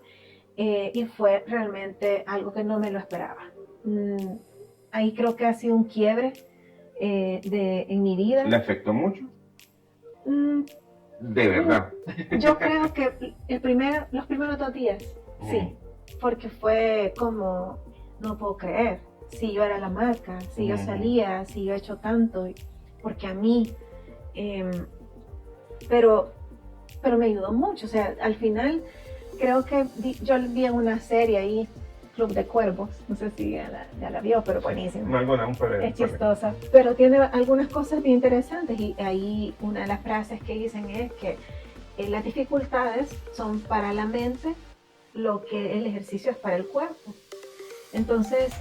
y fue realmente algo que no me lo esperaba. Ahí creo que ha sido un quiebre en mi vida. ¿Le afectó mucho? De verdad. Yo creo que los primeros 2 días, sí, porque fue como, no puedo creer, si yo era la marca, si yo salía, si yo he hecho tanto, porque a mí, pero me ayudó mucho, o sea, al final creo que yo vi en una serie ahí, Club de Cuervos, no sé si ya la vio, pero buenísimo. Es chistosa, pero tiene algunas cosas bien interesantes y ahí una de las frases que dicen es que las dificultades son para la mente lo que el ejercicio es para el cuerpo. Entonces,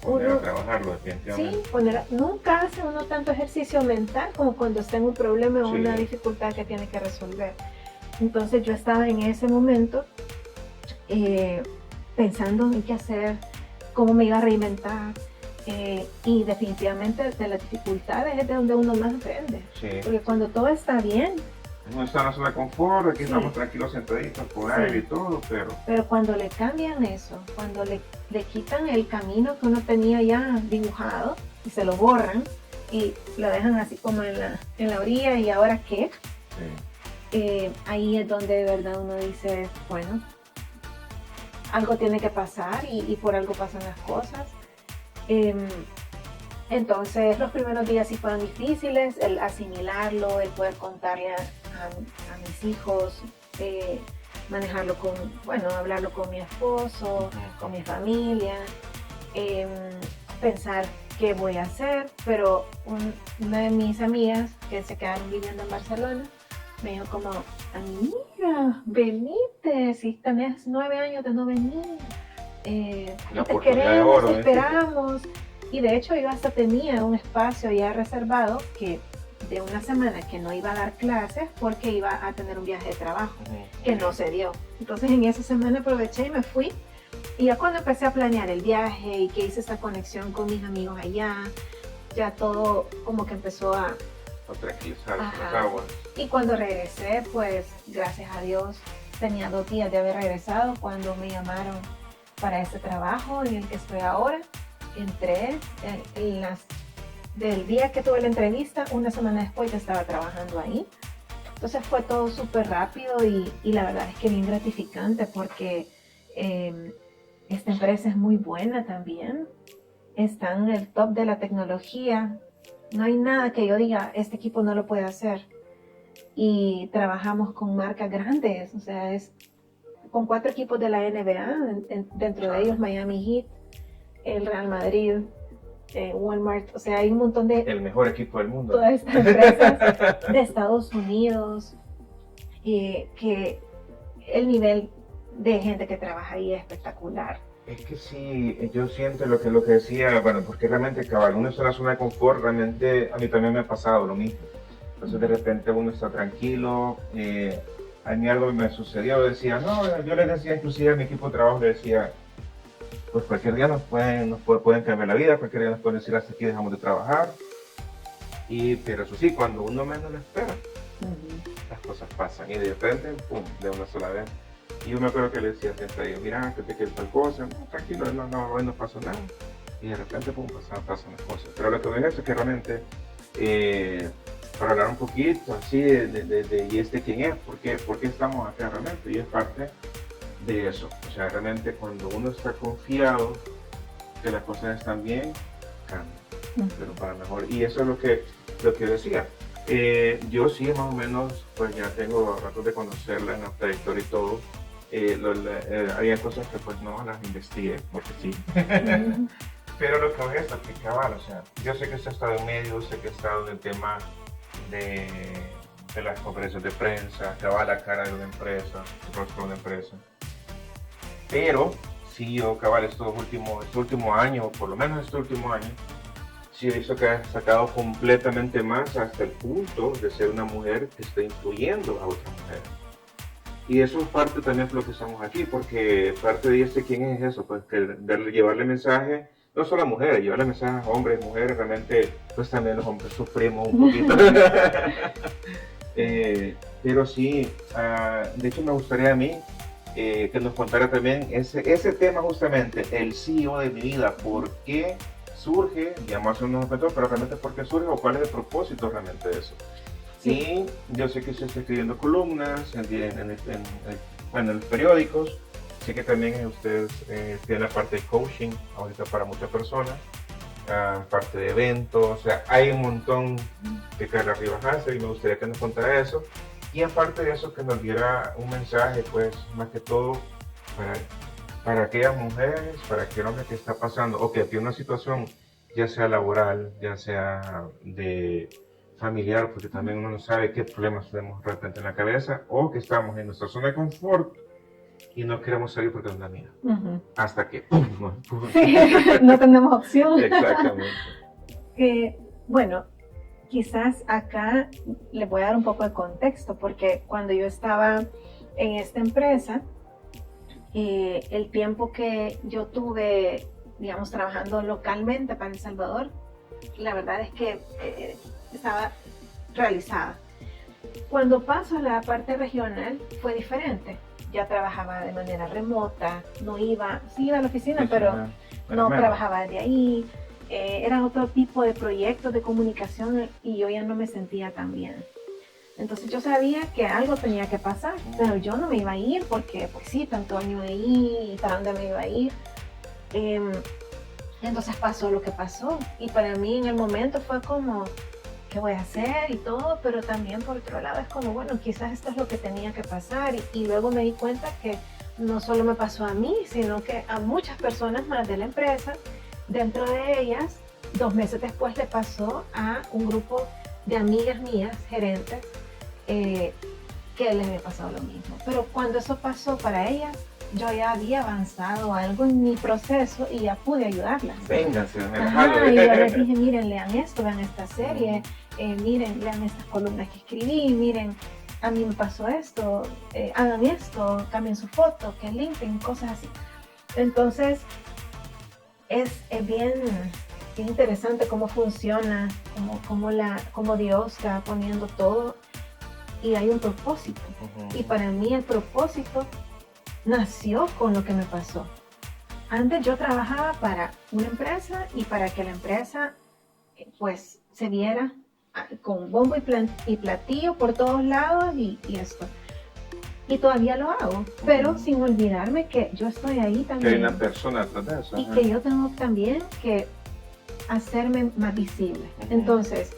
uno trabajarlo definitivamente. Sí, nunca hace uno tanto ejercicio mental como cuando está en un problema o una dificultad que tiene que resolver. Entonces yo estaba en ese momento pensando en qué hacer, cómo me iba a reinventar. Y definitivamente de las dificultades es de donde uno más aprende. Sí. Porque cuando todo está bien, Uno está en la zona de confort, aquí sí, estamos tranquilos sentaditos, con aire y todo, pero cuando le cambian eso, cuando le quitan el camino que uno tenía ya dibujado y se lo borran y lo dejan así como en la orilla, ¿y ahora qué? Sí. Ahí es donde de verdad uno dice, bueno, algo tiene que pasar y por algo pasan las cosas. Entonces los primeros días sí fueron difíciles, el asimilarlo, el poder contarle a mis hijos, manejarlo hablarlo con mi esposo, con mi familia, pensar qué voy a hacer, pero una de mis amigas que se quedaron viviendo en Barcelona me dijo como, amiga, venite, si tenés 9 años de no venir, te queremos, te esperamos. Y de hecho yo hasta tenía un espacio ya reservado de una semana que no iba a dar clases porque iba a tener un viaje de trabajo que no se dio. Entonces en esa semana aproveché y me fui. Y ya cuando empecé a planear el viaje y que hice esta conexión con mis amigos allá, ya todo como que empezó a tranquilizar las aguas. Y cuando regresé, pues gracias a Dios, tenía 2 días de haber regresado cuando me llamaron para ese trabajo en el que estoy ahora. Entré del día que tuve la entrevista, una semana después ya estaba trabajando ahí. Entonces fue todo súper rápido y la verdad es que bien gratificante porque esta empresa es muy buena también. Está en el top de la tecnología. No hay nada que yo diga, este equipo no lo puede hacer. Y trabajamos con marcas grandes, o sea, es con 4 equipos de la NBA, dentro de ellos Miami Heat, el Real Madrid, Walmart, o sea, hay un montón de... El mejor equipo del mundo. Todas estas empresas de Estados Unidos, que el nivel de gente que trabaja ahí es espectacular. Es que sí, yo siento lo que decía, bueno, porque realmente cabal, uno está en la zona de confort, realmente a mí también me ha pasado lo mismo. Entonces de repente uno está tranquilo, a mí algo me sucedió, decía, no, yo les decía inclusive a mi equipo de trabajo, le decía, pues cualquier día nos pueden cambiar la vida, cualquier día nos pueden decir hasta aquí dejamos de trabajar, pero eso sí, cuando uno menos lo espera, las cosas pasan y de repente, pum, de una sola vez. Y yo me acuerdo que le decía siempre a ellos, mira, que te quieres tal cosa, no, tranquilo, hoy no pasó nada. Y de repente, pum, pasan las cosas. Pero lo que me dice es que realmente, para hablar un poquito así de quién es, por qué estamos acá realmente, y es parte de eso. O sea, realmente cuando uno está confiado que las cosas están bien, cambia, pero para mejor. Y eso es lo que decía. Yo sí, más o menos, pues ya tengo ratos de conocerla en la trayectoria y todo. Había cosas que pues no las investigué, porque sí. Pero lo que voy a es que cabal, o sea, yo sé que usted ha estado en medio, sé que ha estado en el tema de las conferencias de prensa, cabal la cara de una empresa, el rostro de una empresa. Pero sí, yo cabal este último año, por lo menos este último año, sí he visto que ha sacado completamente más hasta el punto de ser una mujer que está influyendo a otra mujer. Y eso es parte también de lo que estamos aquí, porque parte de quién es eso, pues que llevarle mensaje, no solo a mujeres, llevarle mensaje a hombres, mujeres, realmente pues también los hombres sufrimos un poquito. Pero sí, de hecho me gustaría a mí que nos contara también ese tema justamente, el CEO de mi vida, ¿por qué surge? Digamos, hace unos momentos, pero realmente ¿por qué surge o cuál es el propósito realmente de eso? Sí. Y yo sé que usted está escribiendo columnas en los periódicos, sé que también usted tiene la parte de coaching ahorita para muchas personas, parte de eventos, o sea, hay un montón de Carla Rivas hace y me gustaría que nos contara eso. Y aparte de eso, que nos diera un mensaje, pues, más que todo, para aquellas mujeres, para aquel hombre que está pasando, o que tiene una situación, ya sea laboral, ya sea de familiar, porque también uno no sabe qué problemas tenemos de repente en la cabeza, o que estamos en nuestra zona de confort y no queremos salir porque nos da miedo. Hasta que ¡pum! Sí, no tenemos opción. Exactamente. Bueno, quizás acá les voy a dar un poco de contexto, porque cuando yo estaba en esta empresa, el tiempo que yo tuve, digamos, trabajando localmente para El Salvador, la verdad es que estaba realizada. Cuando paso a la parte regional fue diferente. Ya trabajaba de manera remota, no iba, sí iba a la oficina, pero no trabajaba de ahí. Era otro tipo de proyectos de comunicación y yo ya no me sentía tan bien. Entonces yo sabía que algo tenía que pasar, pero yo no me iba a ir porque, pues sí, tanto año de ahí y para dónde me iba a ir. Entonces pasó lo que pasó y para mí en el momento fue como, ¿qué voy a hacer? Y todo, pero también por otro lado es como, bueno, quizás esto es lo que tenía que pasar y luego me di cuenta que no solo me pasó a mí, sino que a muchas personas más de la empresa. Dentro de ellas, 2 meses después le pasó a un grupo de amigas mías, gerentes, que les había pasado lo mismo. Pero cuando eso pasó para ellas, yo ya había avanzado algo en mi proceso y ya pude ayudarlas. Vénganse, y yo les dije, miren, lean esto, vean esta serie, miren, lean estas columnas que escribí, miren, a mí me pasó esto, hagan esto, cambien su foto, que LinkedIn, cosas así. Entonces, es bien interesante cómo funciona, cómo Dios está poniendo todo y hay un propósito. Y para mí el propósito nació con lo que me pasó. Antes yo trabajaba para una empresa y para que la empresa pues se viera con bombo y platillo por todos lados y esto. Y todavía lo hago, pero sin olvidarme que yo estoy ahí también. Que hay una persona atrás de eso. Y que yo tengo también que hacerme más visible. Entonces,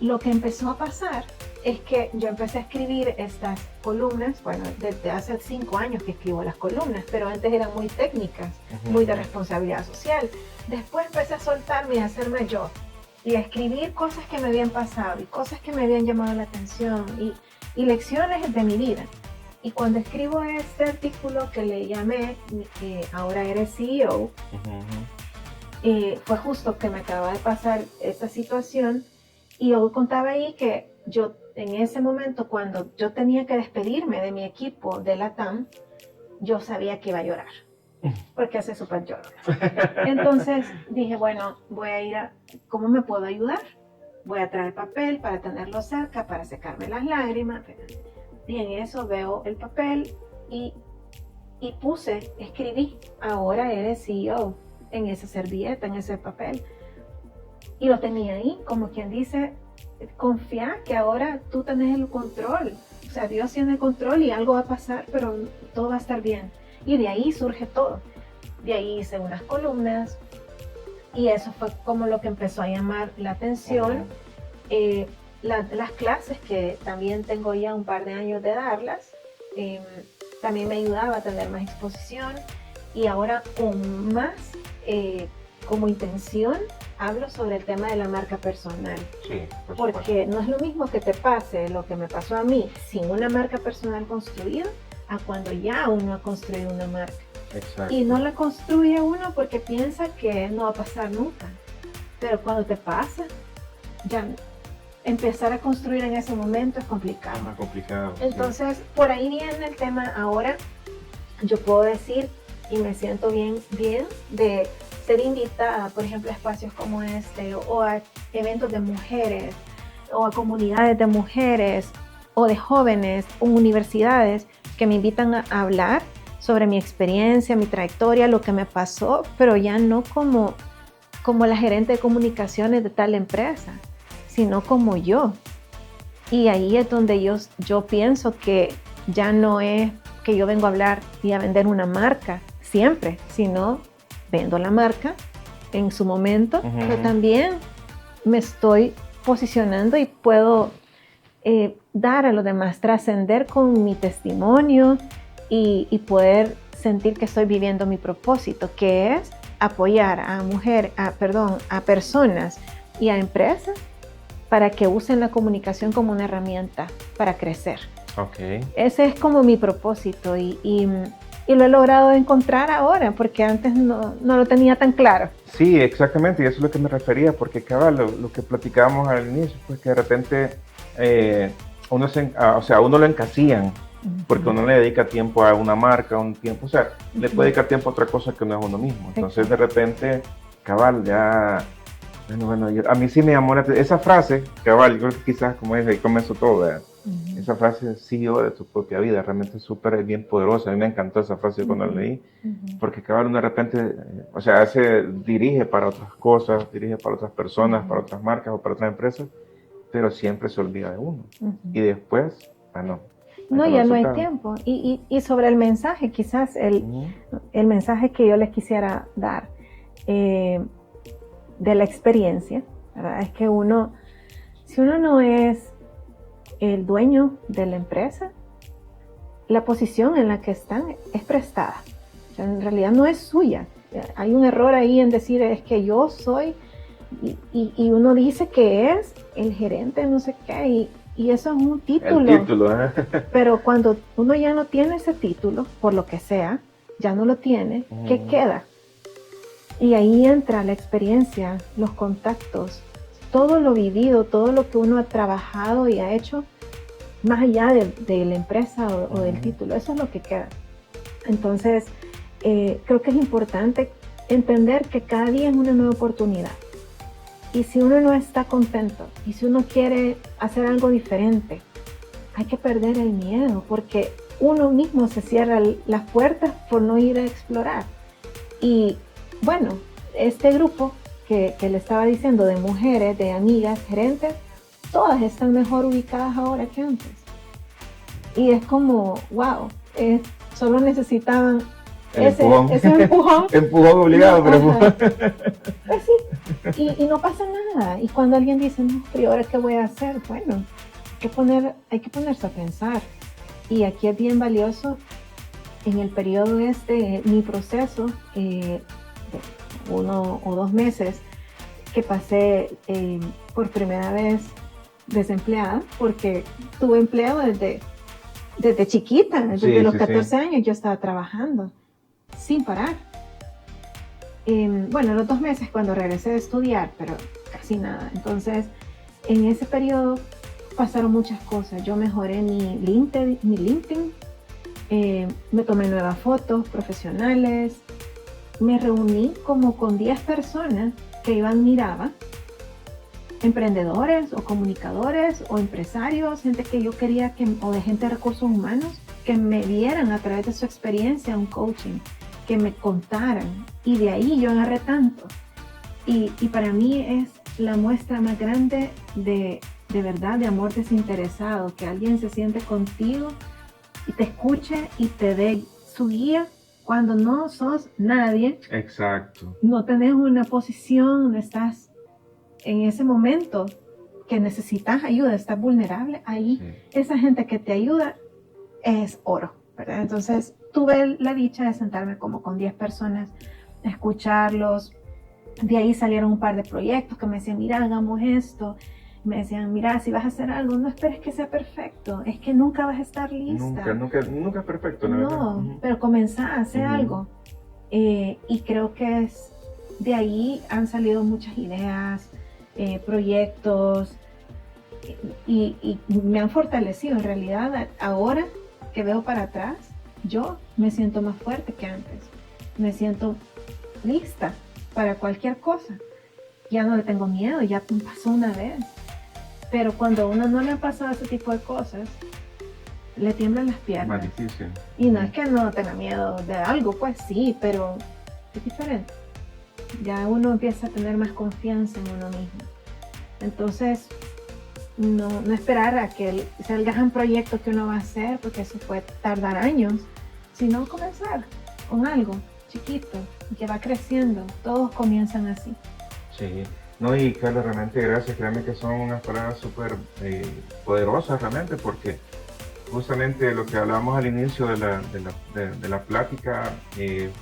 lo que empezó a pasar es que yo empecé a escribir estas columnas, bueno, desde hace 5 años que escribo las columnas, pero antes eran muy técnicas, muy de responsabilidad social. Después empecé a soltarme y a hacerme yo, y a escribir cosas que me habían pasado, y cosas que me habían llamado la atención, y lecciones de mi vida. Y cuando escribo este artículo que le llamé Ahora eres CEO, fue justo que me acaba de pasar esta situación y yo contaba ahí que yo en ese momento cuando yo tenía que despedirme de mi equipo de LATAM, yo sabía que iba a llorar, porque hace súper lloro. Entonces dije, bueno, voy a ir a, ¿cómo me puedo ayudar? Voy a traer papel para tenerlo cerca, para secarme las lágrimas. Y en eso veo el papel y escribí, ahora eres CEO, en esa servilleta, en ese papel. Y lo tenía ahí, como quien dice, confía que ahora tú tenés el control. O sea, Dios tiene el control y algo va a pasar, pero todo va a estar bien. Y de ahí surge todo. De ahí hice unas columnas y eso fue como lo que empezó a llamar la atención. Las clases que también tengo ya un par de años de darlas, también me ayudaba a tener más exposición y ahora con más como intención hablo sobre el tema de la marca personal. Sí, porque no es lo mismo que te pase lo que me pasó a mí sin una marca personal construida a cuando ya uno ha construido una marca. Exacto. Y no la construye uno porque piensa que no va a pasar nunca. Pero cuando te pasa, ya empezar a construir en ese momento es complicado. Es más complicado. Entonces, por ahí viene el tema ahora. Yo puedo decir, y me siento bien de ser invitada, por ejemplo, a espacios como este, o a eventos de mujeres, o a comunidades de mujeres, o de jóvenes, o universidades que me invitan a hablar sobre mi experiencia, mi trayectoria, lo que me pasó, pero ya no como la gerente de comunicaciones de tal empresa, sino como yo. Y ahí es donde yo pienso que ya no es que yo vengo a hablar y a vender una marca siempre, sino vendo la marca en su momento, pero también me estoy posicionando y puedo dar a los demás, trascender con mi testimonio y poder sentir que estoy viviendo mi propósito, que es apoyar a personas y a empresas para que usen la comunicación como una herramienta para crecer. Okay. Ese es como mi propósito y lo he logrado encontrar ahora porque antes no lo tenía tan claro. Sí, exactamente, y eso es lo que me refería, porque lo que platicábamos al inicio, pues que de repente uno lo encasillan porque uno le dedica tiempo a una marca, un tiempo, o sea, le puede dedicar tiempo a otra cosa que no es uno mismo. Entonces, de repente, cabal, ya, bueno, a mí sí me llamó la atención. Esa frase, cabal, yo creo que quizás como es, ahí comenzó todo, ¿verdad? Esa frase, CEO de tu propia vida, realmente es súper bien poderosa. A mí me encantó esa frase cuando la leí, porque cabal, uno de repente, o sea, dirige para otras cosas, dirige para otras personas, para otras marcas o para otras empresas, pero siempre se olvida de uno. Y después, bueno. No, ya no hay tiempo. Y sobre el mensaje, quizás el mensaje que yo les quisiera dar de la experiencia, ¿verdad? Es que si uno no es el dueño de la empresa, la posición en la que están es prestada. O sea, en realidad no es suya. Hay un error ahí en decir es que yo soy, y uno dice que es el gerente, no sé qué, y eso es un título. El título, ¿eh? Pero cuando uno ya no tiene ese título, por lo que sea, ya no lo tiene, ¿qué queda? Y ahí entra la experiencia, los contactos, todo lo vivido, todo lo que uno ha trabajado y ha hecho, más allá de la empresa o del título, eso es lo que queda. Entonces, creo que es importante entender que cada día es una nueva oportunidad. Y si uno no está contento, y si uno quiere hacer algo diferente, hay que perder el miedo, porque uno mismo se cierra las puertas por no ir a explorar. Y bueno, este grupo que le estaba diciendo de mujeres, de amigas, gerentes, todas están mejor ubicadas ahora que antes. Y es como, wow, solo necesitaban ese empujón. Empujón obligado, pero pues sí, y no pasa nada. Y cuando alguien dice, no, pero ¿ahora qué voy a hacer? Bueno, hay que ponerse a pensar. Y aquí es bien valioso, en el periodo mi proceso, de 1 o 2 meses, que pasé por primera vez desempleada, porque tuve empleo desde chiquita, desde los 14 años yo estaba trabajando sin parar. Bueno, los 2 meses cuando regresé de estudiar, pero casi nada. Entonces, en ese periodo pasaron muchas cosas. Yo mejoré mi LinkedIn, me tomé nuevas fotos profesionales, me reuní como con 10 personas que yo admiraba, emprendedores o comunicadores o empresarios, gente que yo quería o de gente de recursos humanos, que me vieran a través de su experiencia un coaching, que me contaran, y de ahí yo agarré tanto. Y para mí es la muestra más grande de verdad, de amor desinteresado, que alguien se siente contigo y te escuche y te dé su guía cuando no sos nadie. Exacto. No tenés una posición donde estás en ese momento que necesitas ayuda, estás vulnerable, ahí esa gente que te ayuda es oro, ¿verdad? Entonces tuve la dicha de sentarme como con 10 personas, escucharlos. De ahí salieron un par de proyectos que me decían, mira, hagamos esto. Me decían, mira, si vas a hacer algo, no esperes que sea perfecto, es que nunca vas a estar lista. Nunca es perfecto, la verdad. No, pero comenzá a hacer algo. Y creo que de ahí han salido muchas ideas, proyectos, y me han fortalecido. En realidad, ahora que veo para atrás, yo me siento más fuerte que antes. Me siento lista para cualquier cosa. Ya no le tengo miedo, ya pasó una vez. Pero cuando uno no le ha pasado ese tipo de cosas, le tiemblan las piernas. Más difícil. Y no es que no tenga miedo de algo, pues sí, pero es diferente. Ya uno empieza a tener más confianza en uno mismo. Entonces, no esperar a que salga un proyecto que uno va a hacer, porque eso puede tardar años, sino comenzar con algo chiquito, que va creciendo. Todos comienzan así. Sí. No, y Carla, realmente gracias, créanme que son unas palabras súper poderosas realmente, porque justamente lo que hablábamos al inicio de la plática,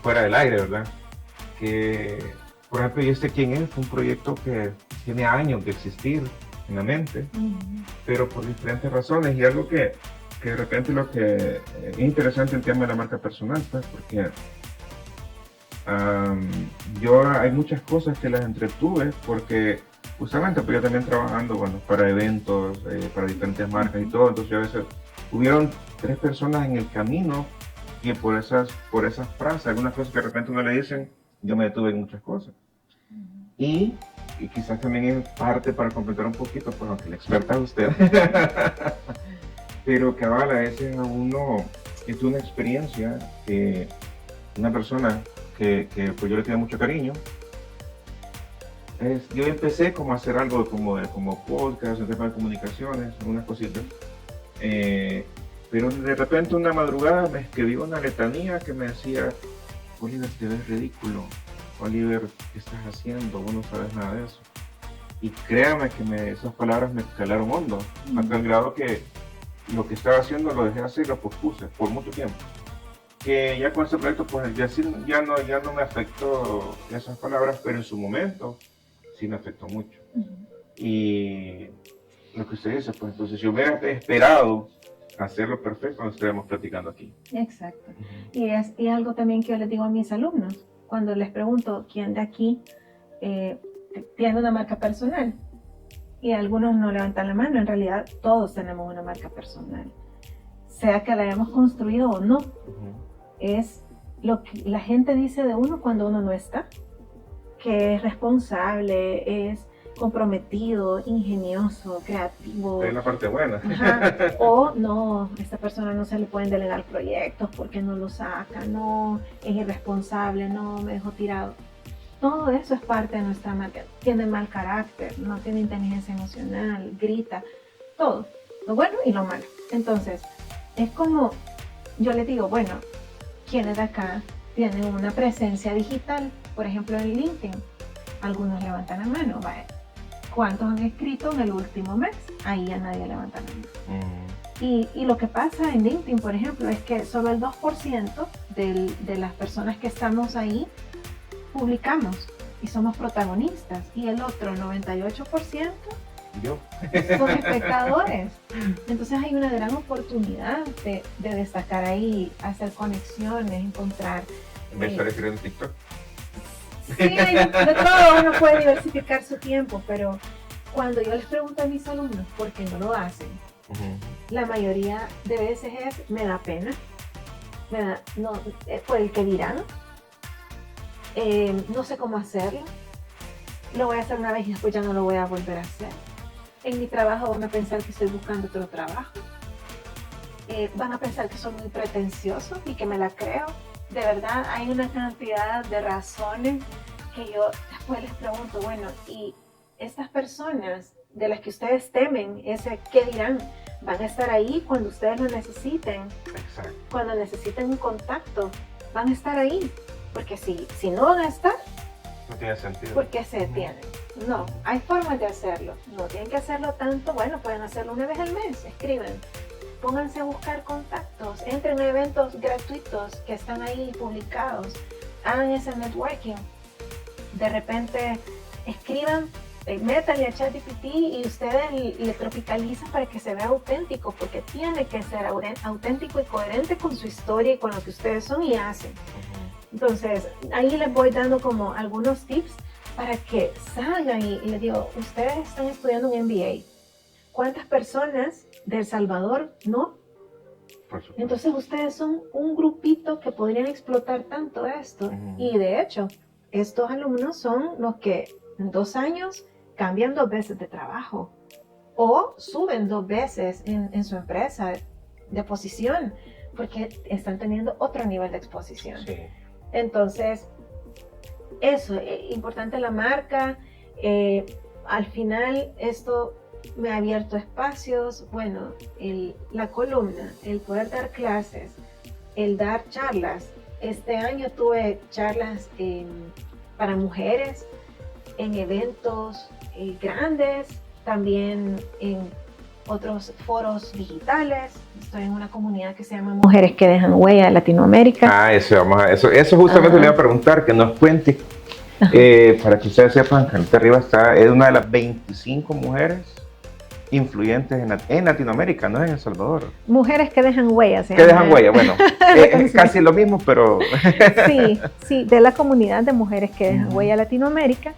fuera del aire, ¿verdad? Que, por ejemplo, ¿Y este quién es? Un proyecto que tiene años de existir en la mente, pero por diferentes razones, y algo que de repente lo que es interesante el tema de la marca personal, pues, porque yo hay muchas cosas que las entretuve porque justamente pues yo también trabajando para eventos, para diferentes marcas y todo, entonces yo a veces hubieron 3 personas en el camino que por esas frases, algunas cosas que de repente uno le dicen, yo me detuve en muchas cosas. Y quizás también es parte para completar un poquito, pues aunque la experta es usted, pero cabal, a veces a uno es una experiencia que una persona que pues yo le tengo mucho cariño, yo empecé como a hacer algo como podcast, en tema de comunicaciones, unas cositas, pero de repente una madrugada me escribió una letanía que me decía, Oliver, te ves ridículo, Oliver, ¿qué estás haciendo? Vos no sabes nada de eso. Y créame que esas palabras me calaron hondo, hasta el grado que lo que estaba haciendo lo dejé hacer y lo pospuse por mucho tiempo. Que ya con ese proyecto pues ya no me afectó esas palabras, pero en su momento sí me afectó mucho. Y lo que usted dice, pues entonces si hubiera esperado hacerlo perfecto, no estaríamos platicando aquí. Exacto. Y es algo también que yo les digo a mis alumnos, cuando les pregunto quién de aquí tiene una marca personal, y algunos no levantan la mano, en realidad todos tenemos una marca personal, sea que la hayamos construido o no. Es lo que la gente dice de uno cuando uno no está, que es responsable, es comprometido, ingenioso, creativo. Es la parte buena. O no, esta persona no se le pueden delegar proyectos porque no lo saca, no, es irresponsable, no, me dejó tirado. Todo eso es parte de nuestra marca. Tiene mal carácter, no tiene inteligencia emocional, grita, todo, lo bueno y lo malo. Entonces, es como, yo les digo, bueno, ¿quiénes de acá tienen una presencia digital? Por ejemplo, en LinkedIn. Algunos levantan la mano, vaya. ¿Cuántos han escrito en el último mes? Ahí ya nadie levanta la mano. Y lo que pasa en LinkedIn, por ejemplo, es que solo el 2% de las personas que estamos ahí publicamos y somos protagonistas, y el otro 98% son espectadores. Entonces hay una gran oportunidad de destacar ahí, hacer conexiones, encontrar. En vez de estar escribiendo TikTok. Sí, de todo uno puede diversificar su tiempo, pero cuando yo les pregunto a mis alumnos por qué no lo hacen, la mayoría de veces es, me da pena, no, por el que dirán, no sé cómo hacerlo, lo voy a hacer una vez y después ya no lo voy a volver a hacer. En mi trabajo van a pensar que estoy buscando otro trabajo, van a pensar que soy muy pretencioso y que me la creo. De verdad, hay una cantidad de razones que yo después les pregunto, bueno, y estas personas de las que ustedes temen, ¿qué dirán? Van a estar ahí cuando ustedes lo necesiten. Exacto. Cuando necesiten un contacto, van a estar ahí. Porque si no van a estar, no tiene sentido. ¿Por qué se detienen? No, hay formas de hacerlo. No tienen que hacerlo tanto, bueno, pueden hacerlo una vez al mes, escriben. Pónganse a buscar contactos, entren a eventos gratuitos que están ahí publicados, hagan ese networking. De repente escriban, métanle a ChatGPT y ustedes le tropicalizan para que se vea auténtico, porque tiene que ser auténtico y coherente con su historia y con lo que ustedes son y hacen. Entonces, ahí les voy dando como algunos tips para que salgan y les digo, ustedes están estudiando un MBA. ¿Cuántas personas de El Salvador no? Entonces ustedes son un grupito que podrían explotar tanto esto. Y de hecho, estos alumnos son los que en 2 años cambian 2 veces de trabajo o suben 2 veces en su empresa de posición porque están teniendo otro nivel de exposición. Sí. Entonces, eso, importante la marca. Al final esto me ha abierto espacios, bueno, la columna, el poder dar clases, el dar charlas. Este año tuve charlas para mujeres en eventos grandes, también en otros foros digitales. Estoy en una comunidad que se llama Mujeres que Dejan Huella Latinoamérica. Eso justamente le iba a preguntar, que nos cuente, para que ustedes sepan que aquí arriba es una de las 25 mujeres influyentes en Latinoamérica, no en El Salvador. Mujeres que dejan huellas. Que dejan huella, bueno, es casi lo mismo, pero... sí, de la comunidad de Mujeres que Dejan Huella Latinoamérica,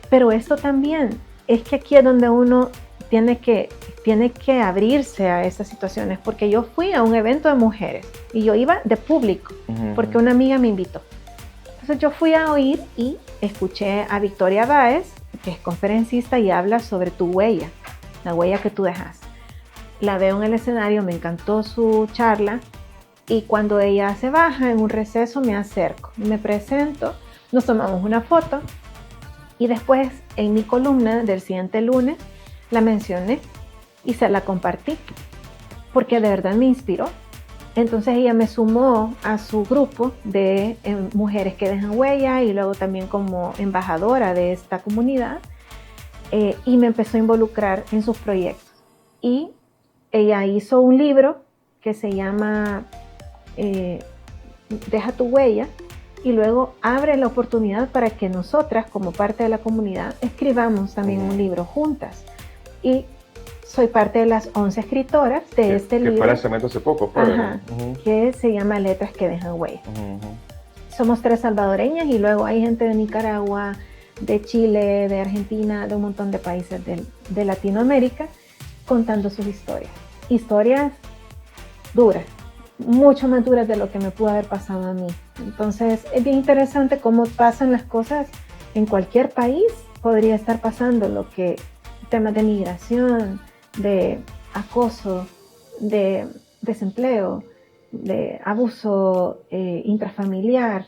pero esto también es que aquí es donde uno tiene que abrirse a esas situaciones, porque yo fui a un evento de mujeres y yo iba de público, porque una amiga me invitó. Entonces yo fui a oír y escuché a Victoria Báez, que es conferencista y habla sobre tu huella, la huella que tú dejas. La veo en el escenario, me encantó su charla, y cuando ella se baja en un receso me acerco, me presento, nos tomamos una foto y después en mi columna del siguiente lunes la mencioné y se la compartí porque de verdad me inspiró. Entonces ella me sumó a su grupo de mujeres que dejan huella y luego también como embajadora de esta comunidad, y me empezó a involucrar en sus proyectos. Y ella hizo un libro que se llama Deja tu huella, y luego abre la oportunidad para que nosotras como parte de la comunidad escribamos también un libro juntas. Y soy parte de las 11 escritoras de este libro. Que fue lanzamiento hace poco, pues. Que se llama Letras que dejan huella. Somos 3 salvadoreñas y luego hay gente de Nicaragua, de Chile, de Argentina, de un montón de países de Latinoamérica contando sus historias. Historias duras, mucho más duras de lo que me pudo haber pasado a mí. Entonces es bien interesante cómo pasan las cosas en cualquier país. Podría estar pasando lo que temas de migración, de acoso, de desempleo, de abuso intrafamiliar.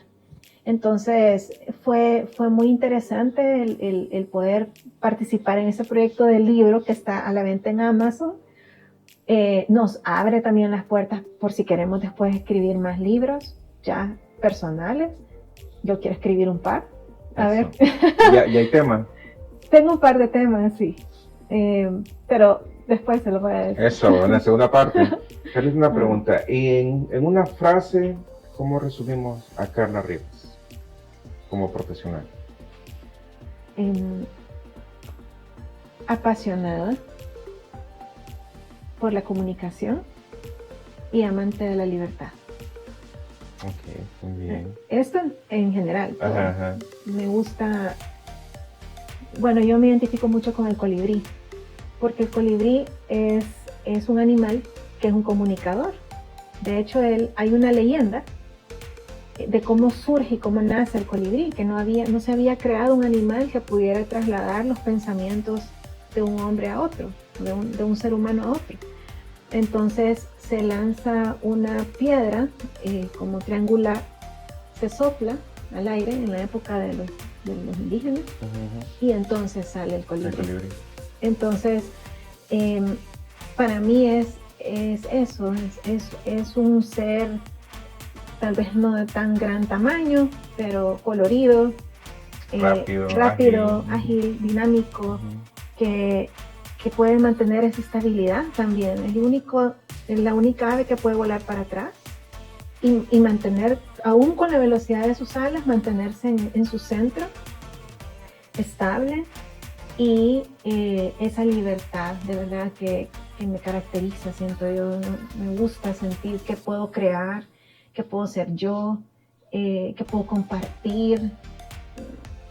Entonces fue muy interesante el poder participar en ese proyecto del libro que está a la venta en Amazon. Nos abre también las puertas por si queremos después escribir más libros ya personales. Yo quiero escribir un par. A ver. ¿Ya hay temas? Tengo un par de temas, sí. Pero después se lo voy a decir. Eso, en la segunda parte. Carla, una pregunta. En una frase, ¿cómo resumimos a Carla Rivas como profesional? Apasionada por la comunicación y amante de la libertad. Ok, muy bien. Esto en general. Ajá. Me gusta. Bueno, yo me identifico mucho con el colibrí, porque el colibrí es un animal que es un comunicador. De hecho, hay una leyenda de cómo surge y cómo nace el colibrí, que no se había creado un animal que pudiera trasladar los pensamientos de un hombre a otro, de un ser humano a otro. Entonces se lanza una piedra como triangular, se sopla al aire en la época de los indígenas, y entonces sale el colibrí. Entonces, para mí es eso, es un ser tal vez no de tan gran tamaño, pero colorido, rápido, ágil, dinámico, que puede mantener esa estabilidad también. Es la única ave que puede volar para atrás y mantener, aún con la velocidad de sus alas, mantenerse en su centro, estable, y esa libertad de verdad que me caracteriza, siento yo. Me gusta sentir que puedo crear, que puedo ser yo, que puedo compartir.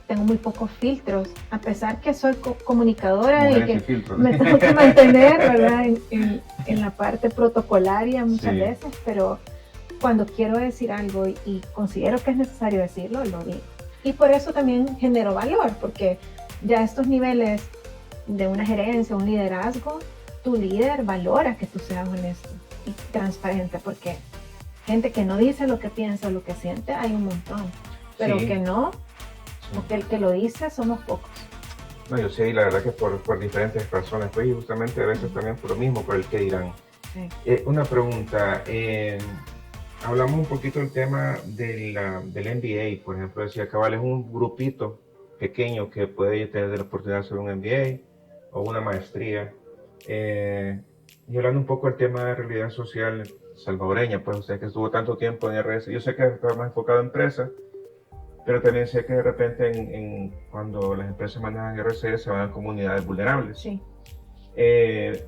Tengo muy pocos filtros, a pesar que soy comunicadora y que me tengo que mantener, ¿verdad? en la parte protocolaria muchas veces, pero cuando quiero decir algo y considero que es necesario decirlo, lo digo. Y por eso también genero valor, porque ya a estos niveles de una gerencia, un liderazgo, tu líder valora que tú seas honesto y transparente, porque gente que no dice lo que piensa o lo que siente hay un montón, pero que no, porque el que lo dice somos pocos. No, yo sé, la verdad que por diferentes personas, pues, y justamente a veces también por lo mismo, por el que dirán. Sí. Una pregunta, hablamos un poquito del tema del MBA, por ejemplo, decía Cabal, es un grupito pequeño que puede tener la oportunidad de hacer un MBA o una maestría. Y hablando un poco del tema de realidad social salvadoreña, pues usted que estuvo tanto tiempo en RS, yo sé que estaba más enfocado en empresas, pero también sé que de repente cuando las empresas manejan RC se van a comunidades vulnerables. Sí.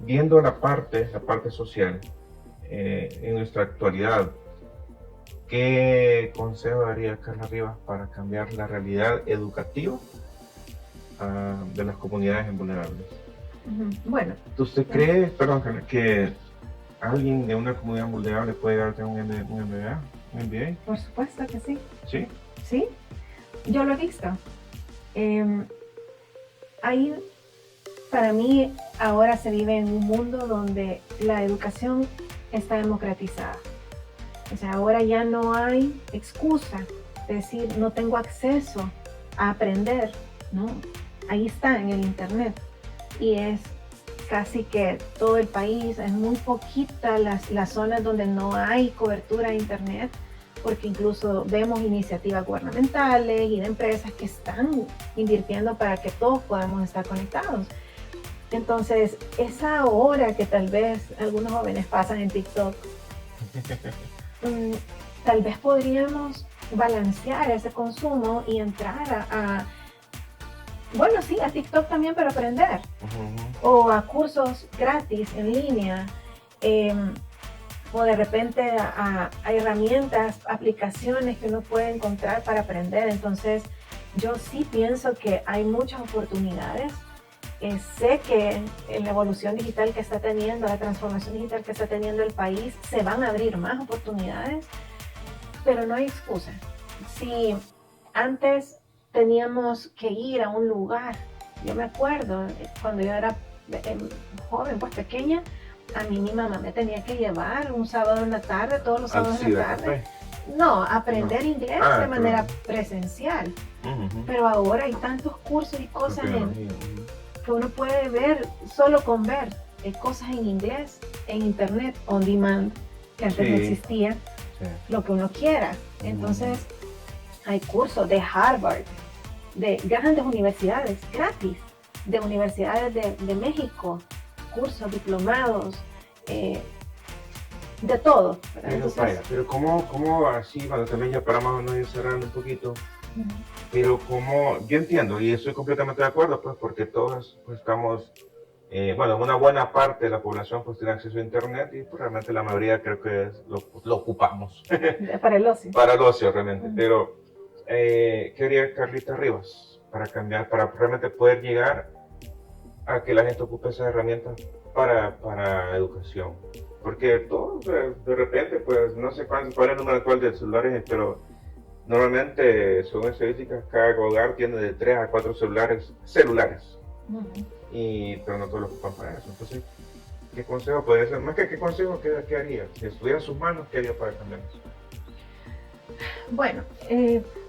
Viendo la parte social en nuestra actualidad, ¿qué consejo daría Carla Rivas para cambiar la realidad educativa de las comunidades vulnerables? Bueno. ¿Usted cree, perdón, que alguien de una comunidad vulnerable puede darte un MBA? ¿Un MBA? Por supuesto que sí. ¿Sí? Sí, yo lo he visto. Ahí, para mí, ahora se vive en un mundo donde la educación está democratizada. O sea, ahora ya no hay excusa de decir no tengo acceso a aprender, ¿no? Ahí está en el internet y es casi que todo el país, es muy poquita las zonas donde no hay cobertura de internet, porque incluso vemos iniciativas gubernamentales y de empresas que están invirtiendo para que todos podamos estar conectados. Entonces, esa hora que tal vez algunos jóvenes pasan en TikTok, tal vez podríamos balancear ese consumo y entrar bueno, sí, a TikTok también para aprender, o a cursos gratis en línea, o de repente a herramientas, aplicaciones que uno puede encontrar para aprender. Entonces, yo sí pienso que hay muchas oportunidades. Sé que en la evolución digital que está teniendo, la transformación digital que está teniendo el país, se van a abrir más oportunidades, pero no hay excusa. Si antes teníamos que ir a un lugar, yo me acuerdo cuando yo era joven, pues pequeña, a mí mi mamá me tenía que llevar un sábado en la tarde, todos los sábados en la tarde. No, aprender inglés de manera presencial. Pero ahora hay tantos cursos y cosas que uno puede ver, solo con ver cosas en inglés, en internet, on demand, que antes no existía, lo que uno quiera. Entonces, hay cursos de Harvard, de grandes universidades, gratis, de universidades de México, cursos, diplomados, de todo. Pero ¿cómo así, bueno, también ya para más o menos ir cerrando un poquito, pero como yo entiendo y estoy completamente de acuerdo, pues porque todos pues, estamos, bueno, una buena parte de la población pues tiene acceso a internet y pues, realmente la mayoría creo que lo ocupamos. Para el ocio. Para el ocio realmente, pero ¿qué haría Carlita Rivas para cambiar, para realmente poder llegar a que la gente ocupe esas herramientas para educación? Porque todos de repente, pues no sé cuál es el número actual de celulares, pero normalmente, según estadísticas, cada hogar tiene de 3 a 4 celulares, pero no todos lo ocupan para eso. Entonces, ¿qué consejo podría ser? Más que qué consejo, ¿qué haría? Si estuviera en sus manos, ¿qué haría para cambiar eso? Bueno,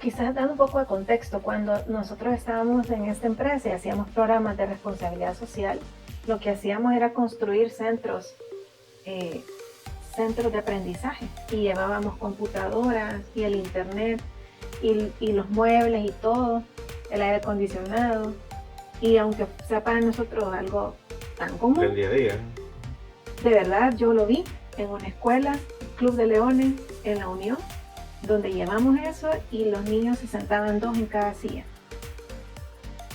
quizás dando un poco de contexto, cuando nosotros estábamos en esta empresa y hacíamos programas de responsabilidad social, lo que hacíamos era construir centros de aprendizaje y llevábamos computadoras y el internet y los muebles y todo, el aire acondicionado, y aunque sea para nosotros algo tan común, del día a día, de verdad yo lo vi en una escuela, Club de Leones, en la Unión, donde llevamos eso y los niños se sentaban 2 en cada silla,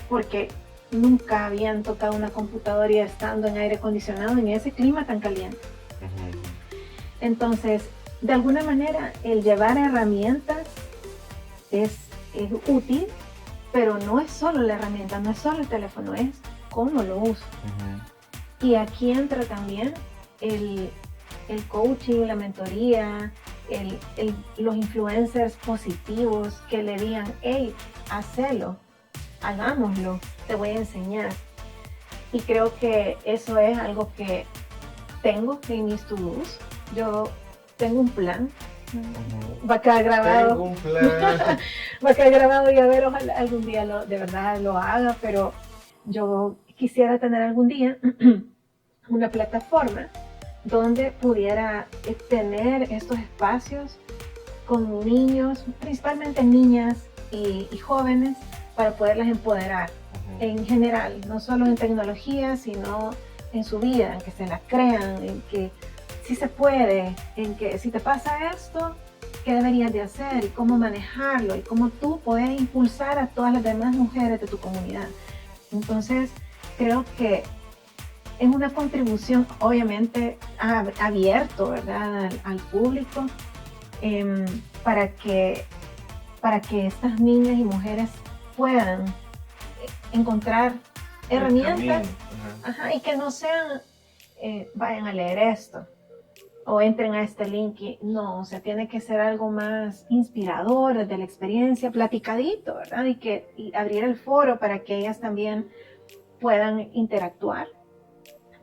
porque nunca habían tocado una computadora y estando en aire acondicionado en ese clima tan caliente. Entonces, de alguna manera, el llevar herramientas es útil, pero no es solo la herramienta, no es solo el teléfono, es cómo lo uso. Y aquí entra también el coaching, la mentoría, los influencers positivos que le digan, hey, hacelo, hagámoslo, te voy a enseñar. Y creo que eso es algo que tengo en mis to-dos. Yo tengo un plan, va a quedar grabado. Tengo un plan. Va a quedar grabado y a ver, ojalá algún día de verdad lo haga, pero yo quisiera tener algún día una plataforma donde pudiera tener estos espacios con niños, principalmente niñas y jóvenes, para poderlas empoderar en general, no solo en tecnología, sino en su vida, en que se la crean, en que sí se puede, en que si te pasa esto, ¿qué deberías de hacer? Y cómo manejarlo, y cómo tú puedes impulsar a todas las demás mujeres de tu comunidad. Entonces, creo que es una contribución, obviamente, abierto, ¿verdad? Al público, para que estas niñas y mujeres puedan encontrar herramientas Ajá, y que no sean, vayan a leer esto o entren a este link. No, o sea, tiene que ser algo más inspirador, desde la experiencia, platicadito, ¿verdad? Y abrir el foro para que ellas también puedan interactuar.